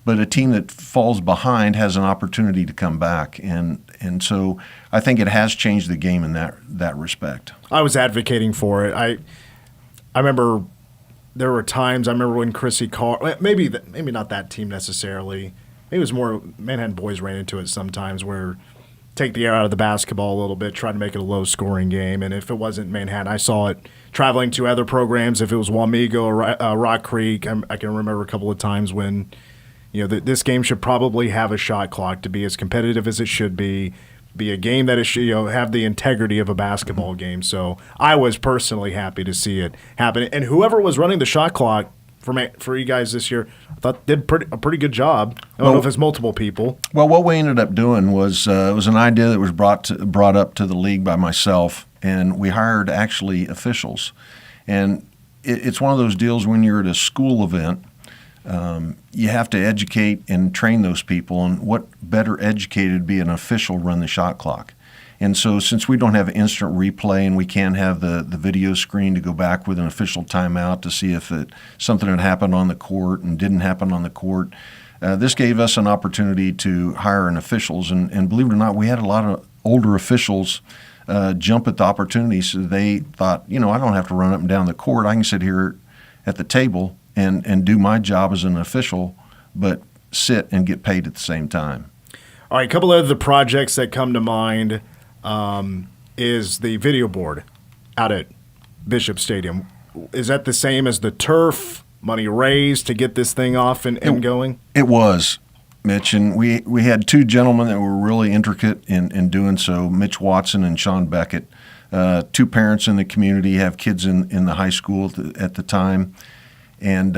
But a team that falls behind has an opportunity to come back. And so I think it has changed the game in that respect. I was advocating for it. I remember there were times, I remember when Chrissy Carr, maybe not that team necessarily, maybe it was more Manhattan boys ran into it sometimes, where take the air out of the basketball a little bit, try to make it a low-scoring game. And if it wasn't Manhattan, I saw it traveling to other programs. If it was Wamego or Rock Creek, I can remember a couple of times when this game should probably have a shot clock to be as competitive as it should be a game that should have the integrity of a basketball game. So I was personally happy to see it happen. And whoever was running the shot clock for you guys this year, I thought did a pretty good job. I don't know if it's multiple people. Well, what we ended up doing was it was an idea that was brought up to the league by myself, and we hired actually officials. And it's one of those deals when you're at a school event, you have to educate and train those people, and what better educated to be an official run the shot clock. And so since we don't have instant replay and we can't have the video screen to go back with an official timeout to see if something had happened on the court and didn't happen on the court, this gave us an opportunity to hire an officials. And believe it or not, we had a lot of older officials jump at the opportunity. So they thought, I don't have to run up and down the court. I can sit here at the table and do my job as an official, but sit and get paid at the same time. All right, a couple of other projects that come to mind is the video board out at Bishop Stadium. Is that the same as the turf, money raised to get this thing off and going? It was, Mitch, and we had two gentlemen that were really intricate in doing so, Mitch Watson and Sean Beckett. Two parents in the community, have kids in the high school at the time. And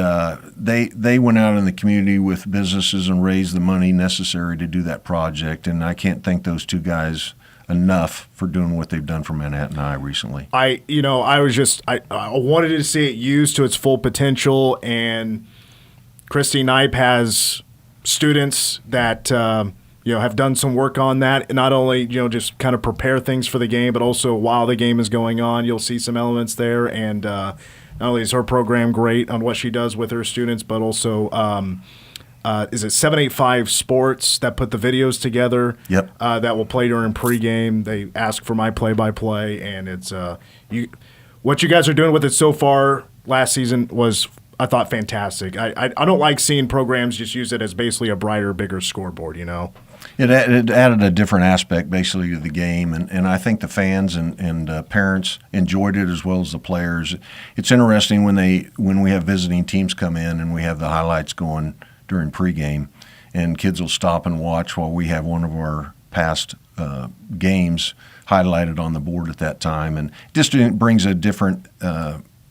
they went out in the community with businesses and raised the money necessary to do that project. And I can't thank those two guys enough for doing what they've done for Manhattan High recently. I wanted to see it used to its full potential. And Christy Knipe has students that have done some work on that. Not only, just kind of prepare things for the game, but also while the game is going on, you'll see some elements there. And not only is her program great on what she does with her students, but also is it 785 Sports that put the videos together? Yep. That will play during pregame. They ask for my play-by-play, and it's what you guys are doing with it so far last season was, I thought, fantastic. I don't like seeing programs just use it as basically a brighter, bigger scoreboard, It added a different aspect basically to the game, and I think the fans and parents enjoyed it as well as the players. It's interesting when we have visiting teams come in and we have the highlights going during pregame, and kids will stop and watch while we have one of our past games highlighted on the board at that time, and just brings a different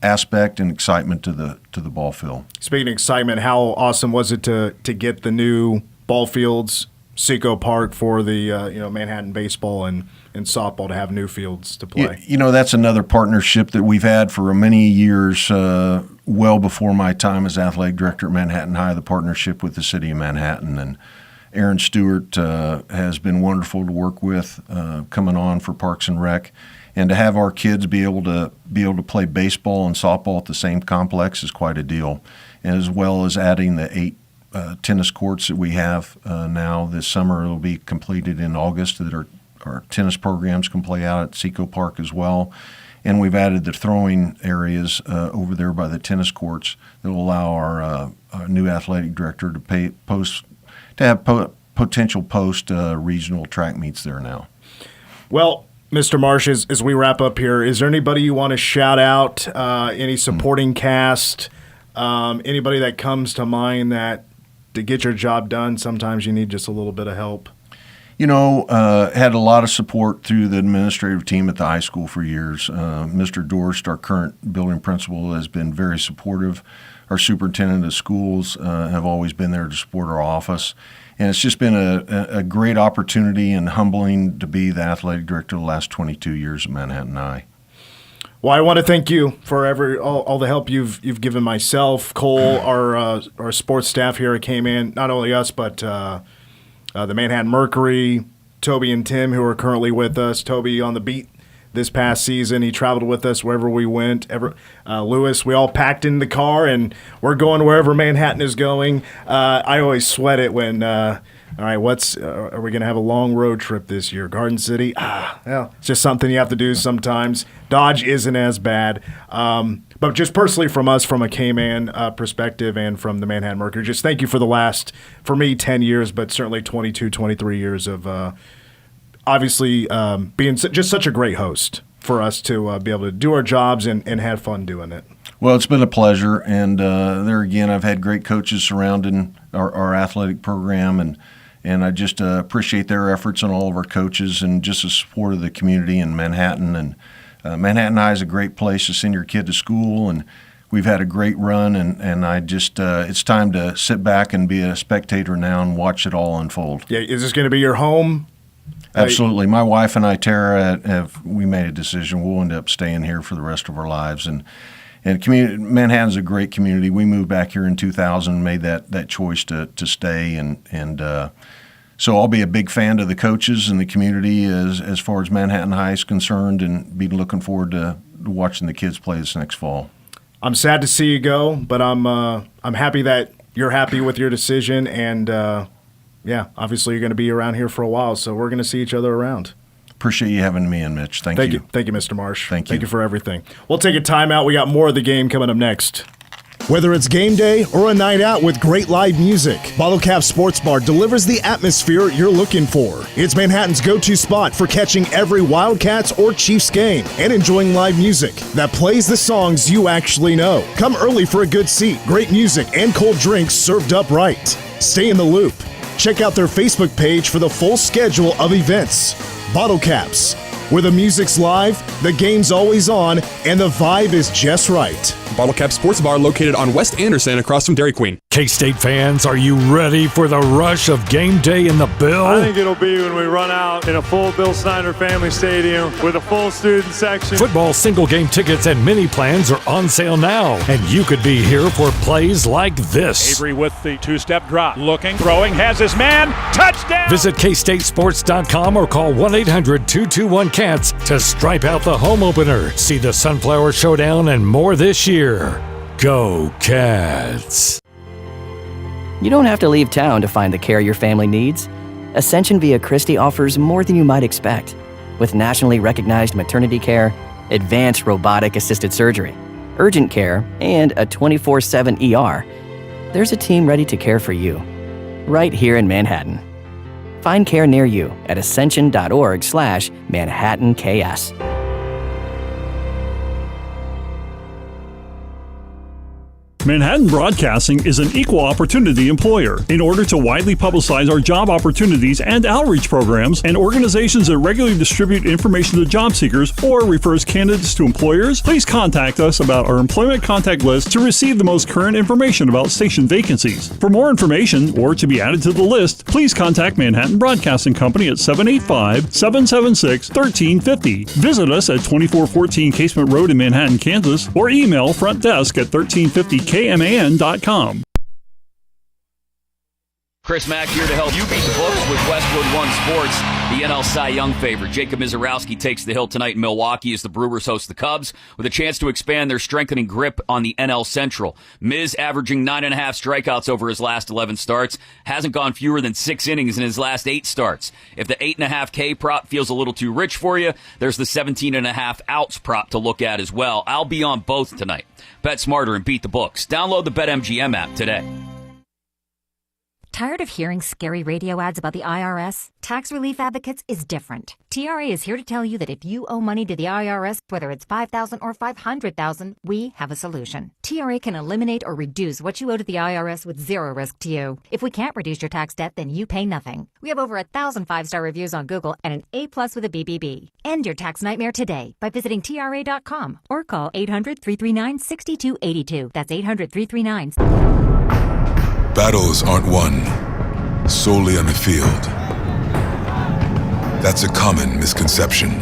aspect and excitement to the ball field. Speaking of excitement, how awesome was it to get the new ball fields, Seco Park, for the Manhattan baseball and softball to have new fields to play? That's another partnership that we've had for many years, well before my time as athletic director at Manhattan High, the partnership with the city of Manhattan. And Aaron Stewart has been wonderful to work with coming on for Parks and Rec. And to have our kids be able to play baseball and softball at the same complex is quite a deal, and as well as adding the 8 tennis courts that we have now this summer. It'll be completed in August that our tennis programs can play out at Seco Park as well. And we've added the throwing areas over there by the tennis courts that will allow our new athletic director to have potential post-regional track meets there now. Well, Mr. Marsh, as we wrap up here, is there anybody you want to shout out, any supporting cast, anybody that comes to mind that to get your job done, sometimes you need just a little bit of help? Had a lot of support through the administrative team at the high school for years. Mr. Dorst, our current building principal, has been very supportive. Our superintendent of schools have always been there to support our office. And it's just been a great opportunity and humbling to be the athletic director the last 22 years at Manhattan High. Well, I want to thank you for all the help you've given myself, Cole, our sports staff here at K-Man, not only us, but the Manhattan Mercury, Toby and Tim, who are currently with us. Toby on the beat this past season. He traveled with us wherever we went. Lewis, we all packed in the car, and we're going wherever Manhattan is going. I always sweat it when, all right, are we going to have a long road trip this year? Garden City? Well, it's just something you have to do sometimes. Dodge isn't as bad. But just personally from us, from a K-Man perspective and from the Manhattan Mercury, just thank you for the last, for me, 10 years, but certainly 22, 23 years of obviously being just such a great host for us to be able to do our jobs and have fun doing it. Well, it's been a pleasure, and there again, I've had great coaches surrounding our athletic program, and I just appreciate their efforts and all of our coaches and just the support of the community in Manhattan. And Manhattan High is a great place to send your kid to school, and we've had a great run, and I just it's time to sit back and be a spectator now and watch it all unfold. Yeah, is this going to be your home? Absolutely. My wife and I, Tara, we made a decision. We'll end up staying here for the rest of our lives. And Manhattan's a great community. We moved back here in 2000, made that choice to stay. And so I'll be a big fan of the coaches and the community as far as Manhattan High is concerned, and be looking forward to watching the kids play this next fall. I'm sad to see you go, but I'm happy that you're happy with your decision, and yeah, obviously you're going to be around here for a while, so we're going to see each other around. Appreciate you having me in, Mitch. Thank you. Thank you, Mr. Marsh. Thank you. Thank you for everything. We'll take a timeout. We got more of the game coming up next. Whether it's game day or a night out with great live music, Bottle Cap Sports Bar delivers the atmosphere you're looking for. It's Manhattan's go-to spot for catching every Wildcats or Chiefs game and enjoying live music that plays the songs you actually know. Come early for a good seat, great music, and cold drinks served up right. Stay in the loop. Check out their Facebook page for the full schedule of events. Bottle Caps, where the music's live, the game's always on, and the vibe is just right. Bottle Cap Sports Bar located on West Anderson across from Dairy Queen. K-State fans, are you ready for the rush of game day in the Bill? I think it'll be when we run out in a full Bill Snyder Family Stadium with a full student section. Football single game tickets and mini plans are on sale now, and you could be here for plays like this. Avery with the two-step drop, looking, throwing, has his man, touchdown! Visit KStateSports.com or call 1-800-221-CATS to stripe out the home opener. See the Sunflower Showdown and more this year. Go Cats! You don't have to leave town to find the care your family needs. Ascension Via Christi offers more than you might expect. With nationally recognized maternity care, advanced robotic-assisted surgery, urgent care, and a 24/7 ER, there's a team ready to care for you, right here in Manhattan. Find care near you at ascension.org/ManhattanKS. Manhattan Broadcasting is an equal opportunity employer. In order to widely publicize our job opportunities and outreach programs and organizations that regularly distribute information to job seekers or refers candidates to employers, please contact us about our employment contact list to receive the most current information about station vacancies. For more information or to be added to the list, please contact Manhattan Broadcasting Company at 785-776-1350. Visit us at 2414 Casement Road in Manhattan, Kansas, or email front desk at 1350kman.com. Chris Mack here to help you beat the books with Westwood One Sports. The NL Cy Young favorite, Jacob Mizorowski, takes the hill tonight in Milwaukee as the Brewers host the Cubs with a chance to expand their strengthening grip on the NL Central. Miz averaging 9.5 strikeouts over his last 11 starts, hasn't gone fewer than 6 innings in his last 8 starts. If the 8.5 K prop feels a little too rich for you, there's the 17.5 outs prop to look at as well. I'll be on both tonight. Bet smarter and beat the books. Download the BetMGM app today. Tired of hearing scary radio ads about the IRS? Tax Relief Advocates is different. TRA is here to tell you that if you owe money to the IRS, whether it's $5,000 or $500,000, we have a solution. TRA can eliminate or reduce what you owe to the IRS with zero risk to you. If we can't reduce your tax debt, then you pay nothing. We have over 1,000 5-star reviews on Google and an A+ with a BBB. End your tax nightmare today by visiting TRA.com or call 800-339-6282. That's 800-339. Battles aren't won solely on the field. That's a common misconception.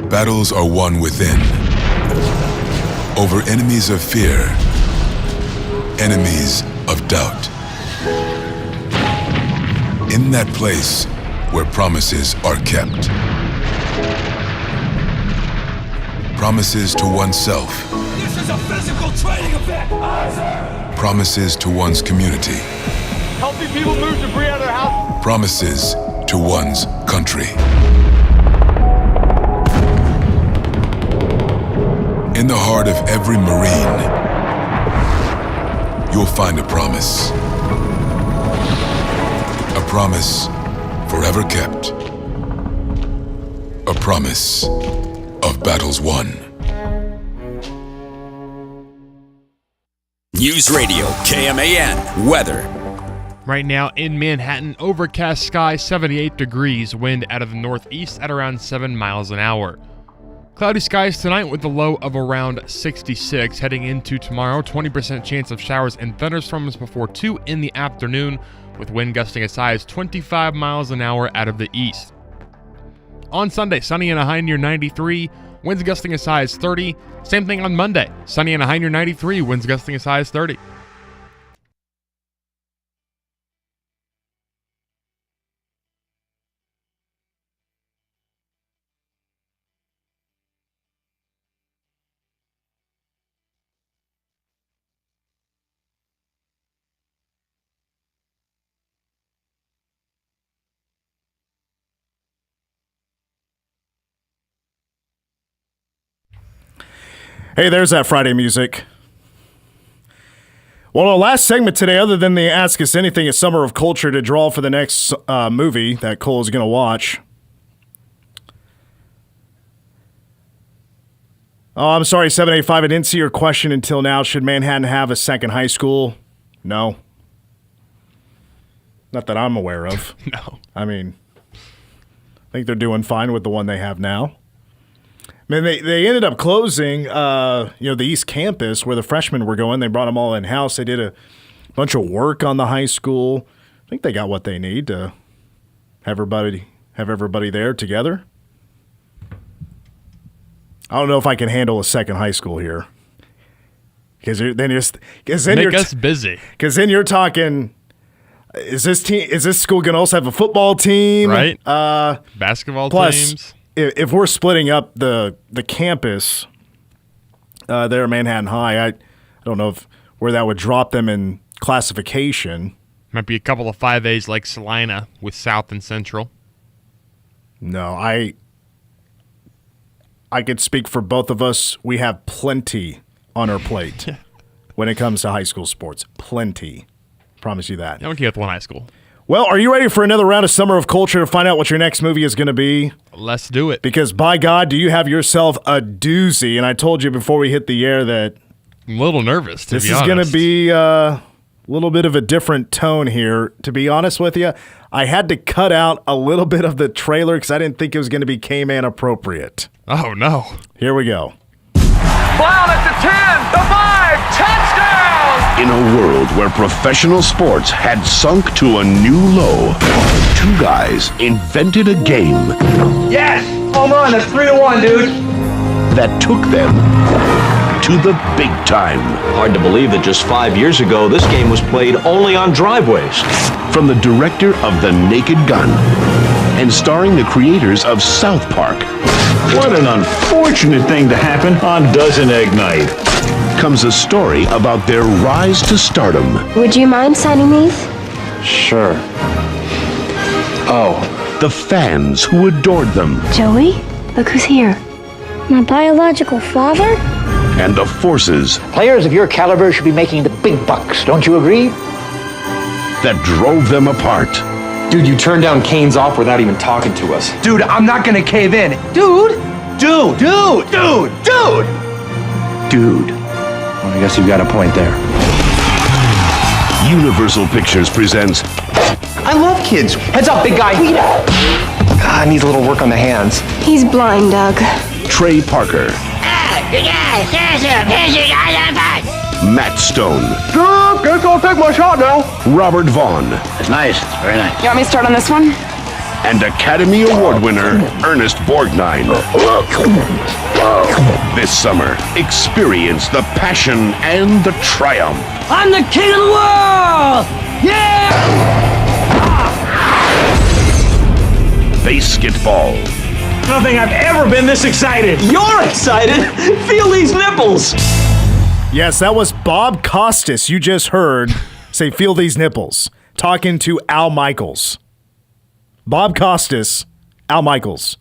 Battles are won within, over enemies of fear, enemies of doubt. In that place where promises are kept. Promises to oneself. This is a physical training event! Promises to one's community. Helping people move debris out of their house. Promises to one's country. In the heart of every Marine, you'll find a promise. A promise forever kept. A promise of battles won. News Radio, KMAN, weather. Right now in Manhattan, overcast sky, 78 degrees, wind out of the northeast at around 7 miles an hour. Cloudy skies tonight with a low of around 66. Heading into tomorrow, 20% chance of showers and thunderstorms before 2 in the afternoon, with wind gusting as high as 25 miles an hour out of the east. On Sunday, sunny and a high near 93. Winds gusting as high as 30. Same thing on Monday. Sunny and a high near 93. Winds gusting as high as 30. Hey, there's that Friday music. Well, our last segment today, other than the Ask Us Anything, is Summer of Culture to draw for the next movie that Cole is going to watch. Oh, I'm sorry, 785. I didn't see your question until now. Should Manhattan have a second high school? No. Not that I'm aware of. No. I mean, I think they're doing fine with the one they have now. Man, they ended up closing, the East Campus where the freshmen were going. They brought them all in-house. They did a bunch of work on the high school. I think they got what they need to have everybody there together. I don't know if I can handle a second high school here. Because then make us busy. Because then you're talking, is this school going to also have a football team? Right. Basketball teams. If we're splitting up the campus there at Manhattan High, I don't know where that would drop them in classification. Might be a couple of 5As like Salina with South and Central. No, I could speak for both of us. We have plenty on our plate when it comes to high school sports. Plenty. Promise you that. I don't care with one high school. Well, are you ready for another round of Summer of Culture to find out what your next movie is going to be? Let's do it. Because, by God, do you have yourself a doozy? And I told you before we hit the air that I'm a little nervous, to be honest. This is going to be a little bit of a different tone here. To be honest with you, I had to cut out a little bit of the trailer because I didn't think it was going to be K-Man appropriate. Oh, no. Here we go. Cloud at the 10, the 5, touchdown! In a world where professional sports had sunk to a new low, two guys invented a game. Yes! Home run, that's 3-1, dude. That took them to the big time. Hard to believe that just 5 years ago, this game was played only on driveways. From the director of The Naked Gun and starring the creators of South Park. What an unfortunate thing to happen on Dozen Egg Night. Comes a story about their rise to stardom. Would you mind signing these? Sure. Oh. The fans who adored them. Joey, look who's here. My biological father? And the forces. Players of your caliber should be making the big bucks, don't you agree? That drove them apart. Dude, you turned down Kane's off without even talking to us. Dude, I'm not gonna cave in. Dude! Well, I guess you've got a point there. Universal Pictures presents I love kids. Heads up, big guy. God, needs a little work on the hands. He's blind, Doug. Trey Parker. Matt Stone. Dude, guess I'll take my shot now. Robert Vaughn. It's nice. It's very nice. You want me to start on this one? And Academy Award winner Ernest Borgnine. This summer, experience the passion and the triumph. I'm the king of the world! Yeah! Basketball. I don't think I've ever been this excited. You're excited? Feel these nipples. Yes, that was Bob Costas you just heard say, feel these nipples, talking to Al Michaels. Bob Costas, Al Michaels.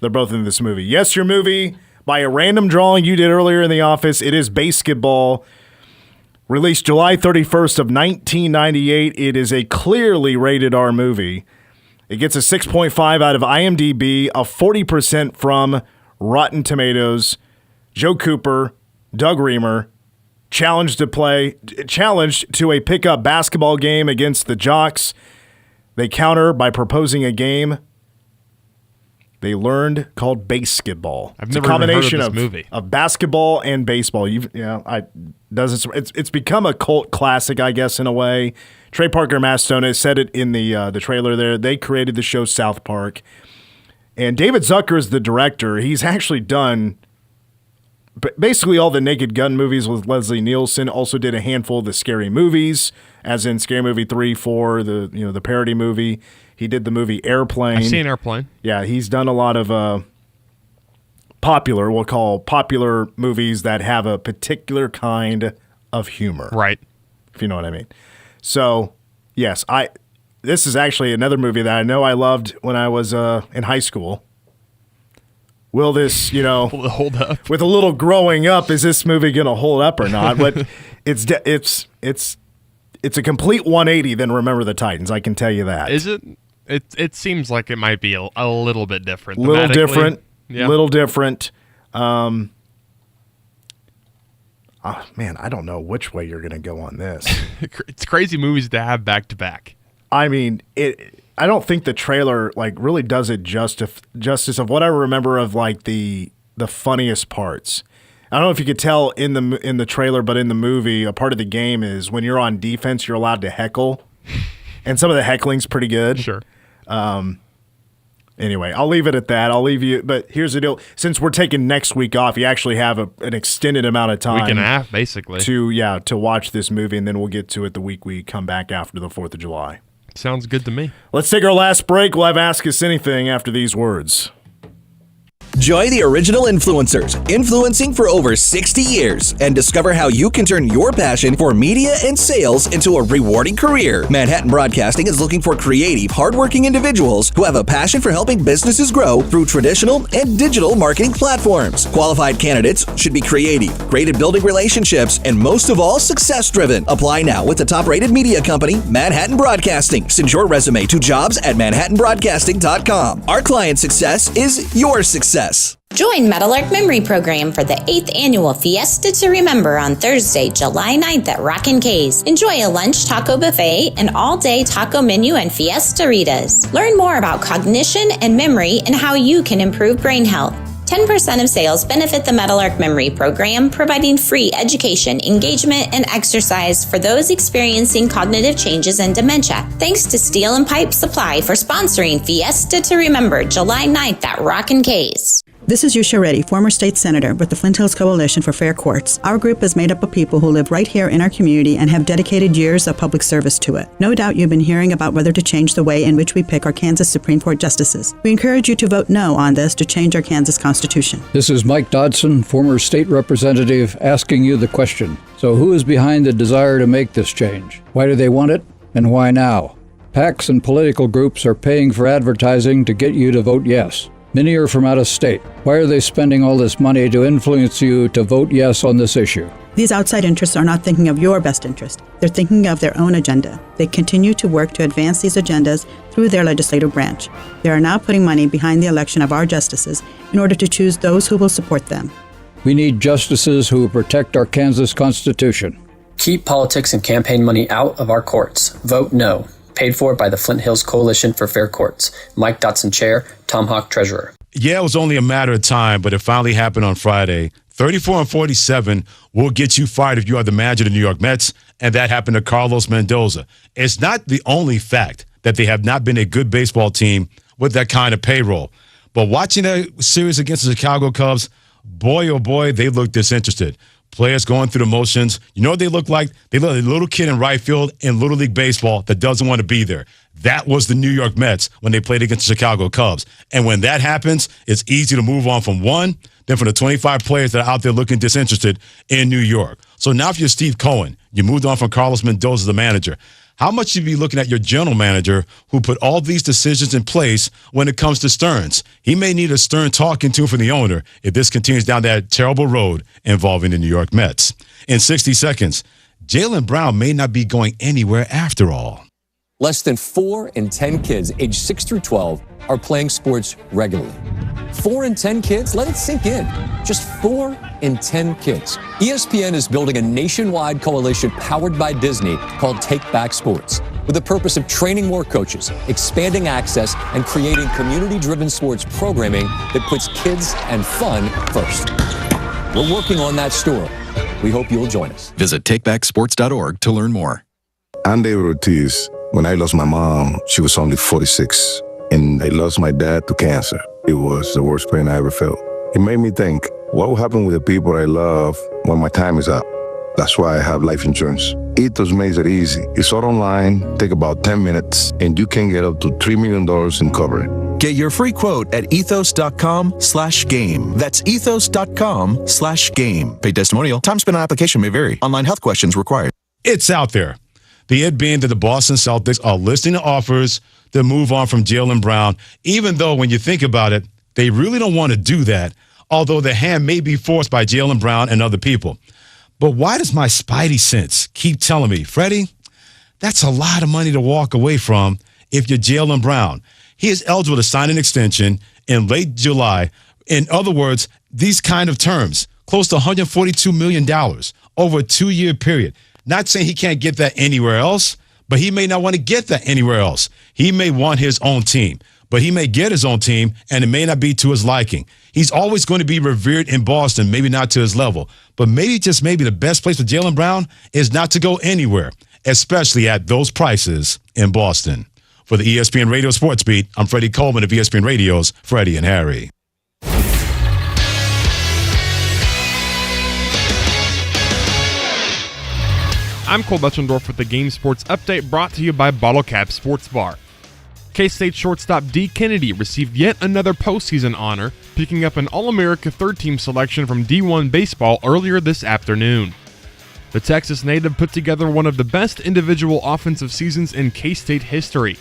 They're both in this movie. Yes, your movie, by a random drawing you did earlier in the office, it is Basketball. Released July 31st of 1998. It is a clearly rated R movie. It gets a 6.5 out of IMDb, a 40% from Rotten Tomatoes. Joe Cooper, Doug Reamer, challenged to a pickup basketball game against the Jocks. They counter by proposing a game they learned called basketball. I've it's never a combination even heard of this movie. of basketball and baseball. It's become a cult classic, I guess, in a way. Trey Parker and Matt Stone has said it in the trailer there. They created the show South Park. And David Zucker is the director. He's actually done basically all the Naked Gun movies with Leslie Nielsen. Also did a handful of the Scary Movies, as in Scary Movie 3, 4, the parody movie. He did the movie Airplane. I've seen Airplane. Yeah, he's done a lot of popular movies that have a particular kind of humor. Right. If you know what I mean. So, yes, this is actually another movie that I know I loved when I was in high school. Will this, hold up? With a little growing up, is this movie going to hold up or not? But it's a complete 180 than Remember the Titans, I can tell you that. Is it? It seems like it might be a little bit different. Little different. Yeah. Little different. Man, I don't know which way you're going to go on this. It's crazy movies to have back to back. I mean, I don't think the trailer really does it justice of what I remember of the the funniest parts. I don't know if you could tell in the trailer, but in the movie, a part of the game is when you're on defense, you're allowed to heckle, and some of the heckling's pretty good. Sure. Anyway, I'll leave it at that. I'll leave you. But here's the deal: since we're taking next week off, you actually have an extended amount of time, week and a half, basically, to watch this movie, and then we'll get to it the week we come back after the 4th of July. Sounds good to me. Let's take our last break. We'll have Ask Us Anything after these words. Join the original influencers, influencing for over 60 years, and discover how you can turn your passion for media and sales into a rewarding career. Manhattan Broadcasting is looking for creative, hardworking individuals who have a passion for helping businesses grow through traditional and digital marketing platforms. Qualified candidates should be creative, great at building relationships, and most of all, success-driven. Apply now with the top-rated media company, Manhattan Broadcasting. Send your resume to jobs@manhattanbroadcasting.com. Our client success is your success. Join Meadowlark Memory Program for the 8th annual Fiesta to Remember on Thursday, July 9th at Rockin' K's. Enjoy a lunch taco buffet, an all-day taco menu, and fiestaritas. Learn more about cognition and memory and how you can improve brain health. 10% of sales benefit the Meadowlark Memory Program, providing free education, engagement, and exercise for those experiencing cognitive changes and dementia. Thanks to Steel and Pipe Supply for sponsoring Fiesta to Remember July 9th at Rockin' K's. This is Yusha Reddy, former state senator with the Flint Hills Coalition for Fair Courts. Our group is made up of people who live right here in our community and have dedicated years of public service to it. No doubt you've been hearing about whether to change the way in which we pick our Kansas Supreme Court justices. We encourage you to vote no on this to change our Kansas Constitution. This is Mike Dodson, former state representative, asking you the question. So who is behind the desire to make this change? Why do they want it, and why now? PACs and political groups are paying for advertising to get you to vote yes. Many are from out of state. Why are they spending all this money to influence you to vote yes on this issue? These outside interests are not thinking of your best interest. They're thinking of their own agenda. They continue to work to advance these agendas through their legislative branch. They are now putting money behind the election of our justices in order to choose those who will support them. We need justices who will protect our Kansas Constitution. Keep politics and campaign money out of our courts. Vote no. Paid for by the Flint Hills Coalition for Fair Courts. Mike Dotson, Chair. Tom Hawk, Treasurer. Yeah, it was only a matter of time, but it finally happened on Friday. 34-47 will get you fired if you are the manager of the New York Mets, and that happened to Carlos Mendoza. It's not the only fact that they have not been a good baseball team with that kind of payroll. But watching that series against the Chicago Cubs, boy, oh boy, they look disinterested. Players going through the motions. You know what they look like? They look like a little kid in right field in Little League Baseball that doesn't want to be there. That was the New York Mets when they played against the Chicago Cubs. And when that happens, it's easy to move on from one than from the 25 players that are out there looking disinterested in New York. So now if you're Steve Cohen, you moved on from Carlos Mendoza as the manager. How much should you be looking at your general manager who put all these decisions in place when it comes to Stearns? He may need a stern talking to from the owner if this continues down that terrible road involving the New York Mets. In 60 seconds, Jaylen Brown may not be going anywhere after all. Less than 4 in 10 kids aged 6 through 12 are playing sports regularly. 4 in 10 kids? Let it sink in. Just 4 in 10 kids. ESPN is building a nationwide coalition powered by Disney called Take Back Sports, with the purpose of training more coaches, expanding access, and creating community-driven sports programming that puts kids and fun first. We're working on that story. We hope you'll join us. Visit takebacksports.org to learn more. I'm David Ortiz. When I lost my mom, she was only 46, and I lost my dad to cancer. It was the worst pain I ever felt. It made me think, what will happen with the people I love when my time is up? That's why I have life insurance. Ethos makes it easy. It's all online, take about 10 minutes, and you can get up to $3 million in coverage. Get your free quote at ethos.com/game. That's ethos.com/game. Paid testimonial. Time spent on application may vary. Online health questions required. It's out there. The it being that the Boston Celtics are listing offers to move on from Jaylen Brown, even though when you think about it, they really don't want to do that, although the hand may be forced by Jaylen Brown and other people. But why does my spidey sense keep telling me, Freddie, that's a lot of money to walk away from if you're Jaylen Brown? He is eligible to sign an extension in late July. In other words, these kind of terms, close to $142 million over a 2-year period. Not saying he can't get that anywhere else, but he may not want to get that anywhere else. He may want his own team. but he may get his own team, and it may not be to his liking. He's always going to be revered in Boston, maybe not to his level. But maybe, just maybe, the best place for Jaylen Brown is not to go anywhere, especially at those prices in Boston. For the ESPN Radio Sports Beat, I'm Freddie Coleman of ESPN Radio's Freddie and Harry. I'm Cole Betchendorf with the Game Sports Update, brought to you by Bottle Cap Sports Bar. K-State shortstop D. Kennedy received yet another postseason honor, picking up an All-America third-team selection from D1 baseball earlier this afternoon. The Texas native put together one of the best individual offensive seasons in K-State history.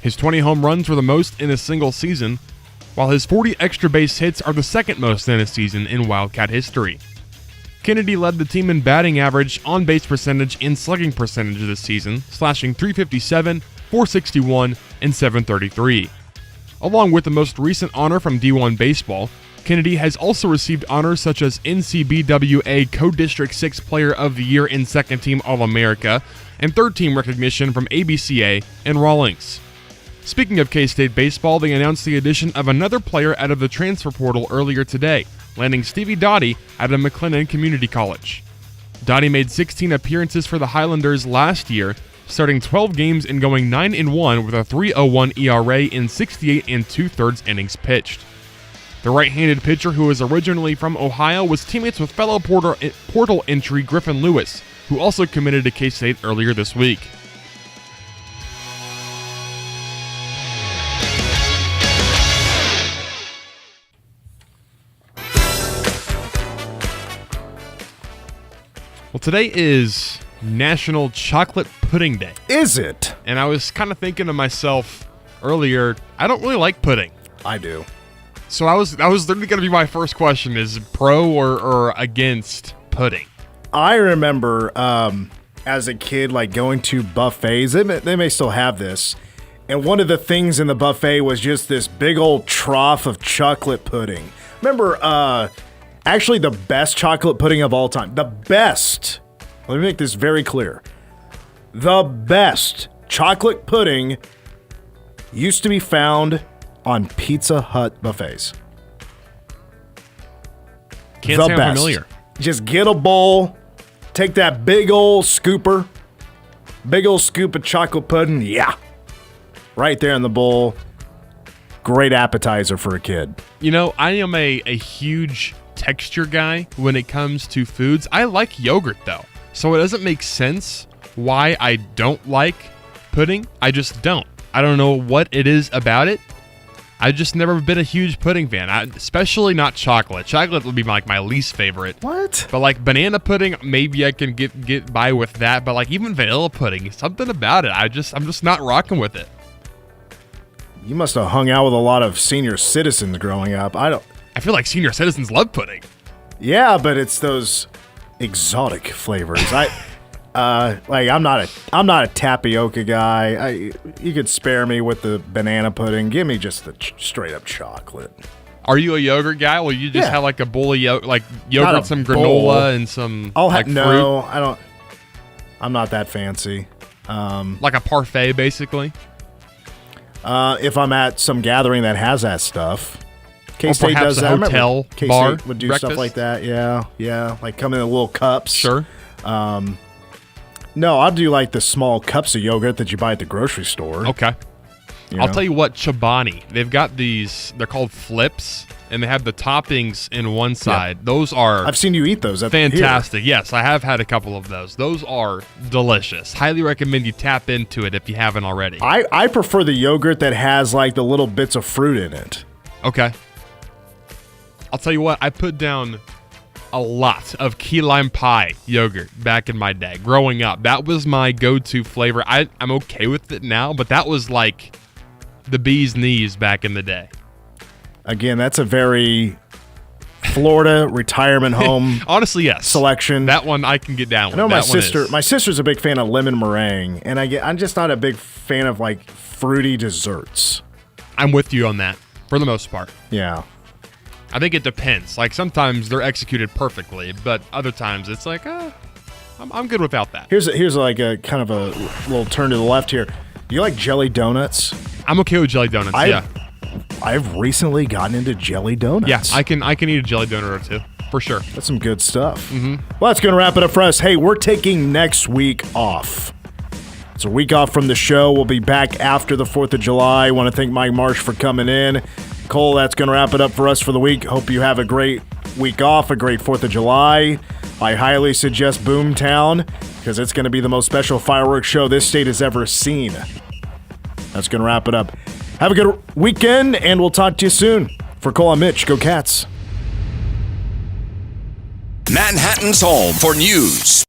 His 20 home runs were the most in a single season, while his 40 extra base hits are the second most in a season in Wildcat history. Kennedy led the team in batting average, on-base percentage, and slugging percentage this season, slashing .357, .461, and .733. Along with the most recent honor from D1 Baseball, Kennedy has also received honors such as NCBWA Co-District 6 Player of the Year and Second Team All-America, and Third Team recognition from ABCA and Rawlings. Speaking of K-State baseball, they announced the addition of another player out of the transfer portal earlier today, landing Stevie Dottie out of McLennan Community College. Dottie made 16 appearances for the Highlanders last year, starting 12 games and going 9-1 with a 3.01 ERA in 68 2/3 innings pitched. The right-handed pitcher, who is originally from Ohio, was teammates with fellow portal entry Griffin Lewis, who also committed to K-State earlier this week. Well, today is National Chocolate Pudding Day. Is it? And I was kind of thinking to myself earlier, I don't really like pudding. I do. So that was literally going to be my first question, is pro or against pudding? I remember as a kid, like, going to buffets. They may still have this. And one of the things in the buffet was just this big old trough of chocolate pudding. Remember, actually the best chocolate pudding of all time. The best. Let me make this very clear. The best chocolate pudding used to be found on Pizza Hut buffets. Can't say I'm familiar. Just get a bowl, take that big old scoop of chocolate pudding. Yeah. Right there in the bowl. Great appetizer for a kid. You know, I am a huge texture guy when it comes to foods. I like yogurt though, so it doesn't make sense why I don't like pudding. I just don't. I don't know what it is about it. I've just never been a huge pudding fan, especially not chocolate. Chocolate would be like my least favorite. What? But like banana pudding, maybe I can get by with that. But like even vanilla pudding, something about it, I'm just not rocking with it. You must have hung out with a lot of senior citizens growing up. I feel like senior citizens love pudding. Yeah, but it's those exotic flavors. I'm not a tapioca guy. You could spare me with the banana pudding. Give me just the straight up chocolate. Are you a yogurt guy? Will you just have like a bowl of yogurt, some granola bowl. and some No, fruit? I don't. I'm not that fancy. Like a parfait, basically. If I'm at some gathering that has that stuff. K-State does that. Hotel K-State bar would do breakfast? stuff like that. Yeah. Like come in little cups. Sure. No, I'll do like the small cups of yogurt that you buy at the grocery store. Okay. I'll tell you what, Chobani, they've got these, they're called flips, and they have the toppings in one side. Yeah. Those are... I've seen you eat those. Fantastic. Yes, I have had a couple of those. Those are delicious. Highly recommend you tap into it if you haven't already. I prefer the yogurt that has like the little bits of fruit in it. Okay. I'll tell you what, I put down a lot of key lime pie yogurt back in my day. Growing up, that was my go-to flavor. I'm okay with it now, but that was like the bee's knees back in the day. Again, that's a very Florida retirement home honestly, yes. Selection. That one I can get down with. I know my sister's a big fan of lemon meringue, and I'm just not a big fan of like fruity desserts. I'm with you on that for the most part. Yeah. I think it depends. Like sometimes they're executed perfectly, but other times it's like, I'm good without that. Here's like a kind of a little turn to the left here. Do you like jelly donuts? I'm okay with jelly donuts, yeah. I've recently gotten into jelly donuts. Yeah, I can eat a jelly donut or two, for sure. That's some good stuff. Well, that's going to wrap it up for us. Hey, we're taking next week off. It's a week off from the show. We'll be back after the 4th of July. I want to thank Mike Marsh for coming in. Cole, that's going to wrap it up for us for the week. Hope you have a great week off, a great 4th of July. I highly suggest Boomtown because it's going to be the most special fireworks show this state has ever seen. That's going to wrap it up. Have a good weekend, and we'll talk to you soon. For Cole and Mitch, go Cats. Manhattan's home for news,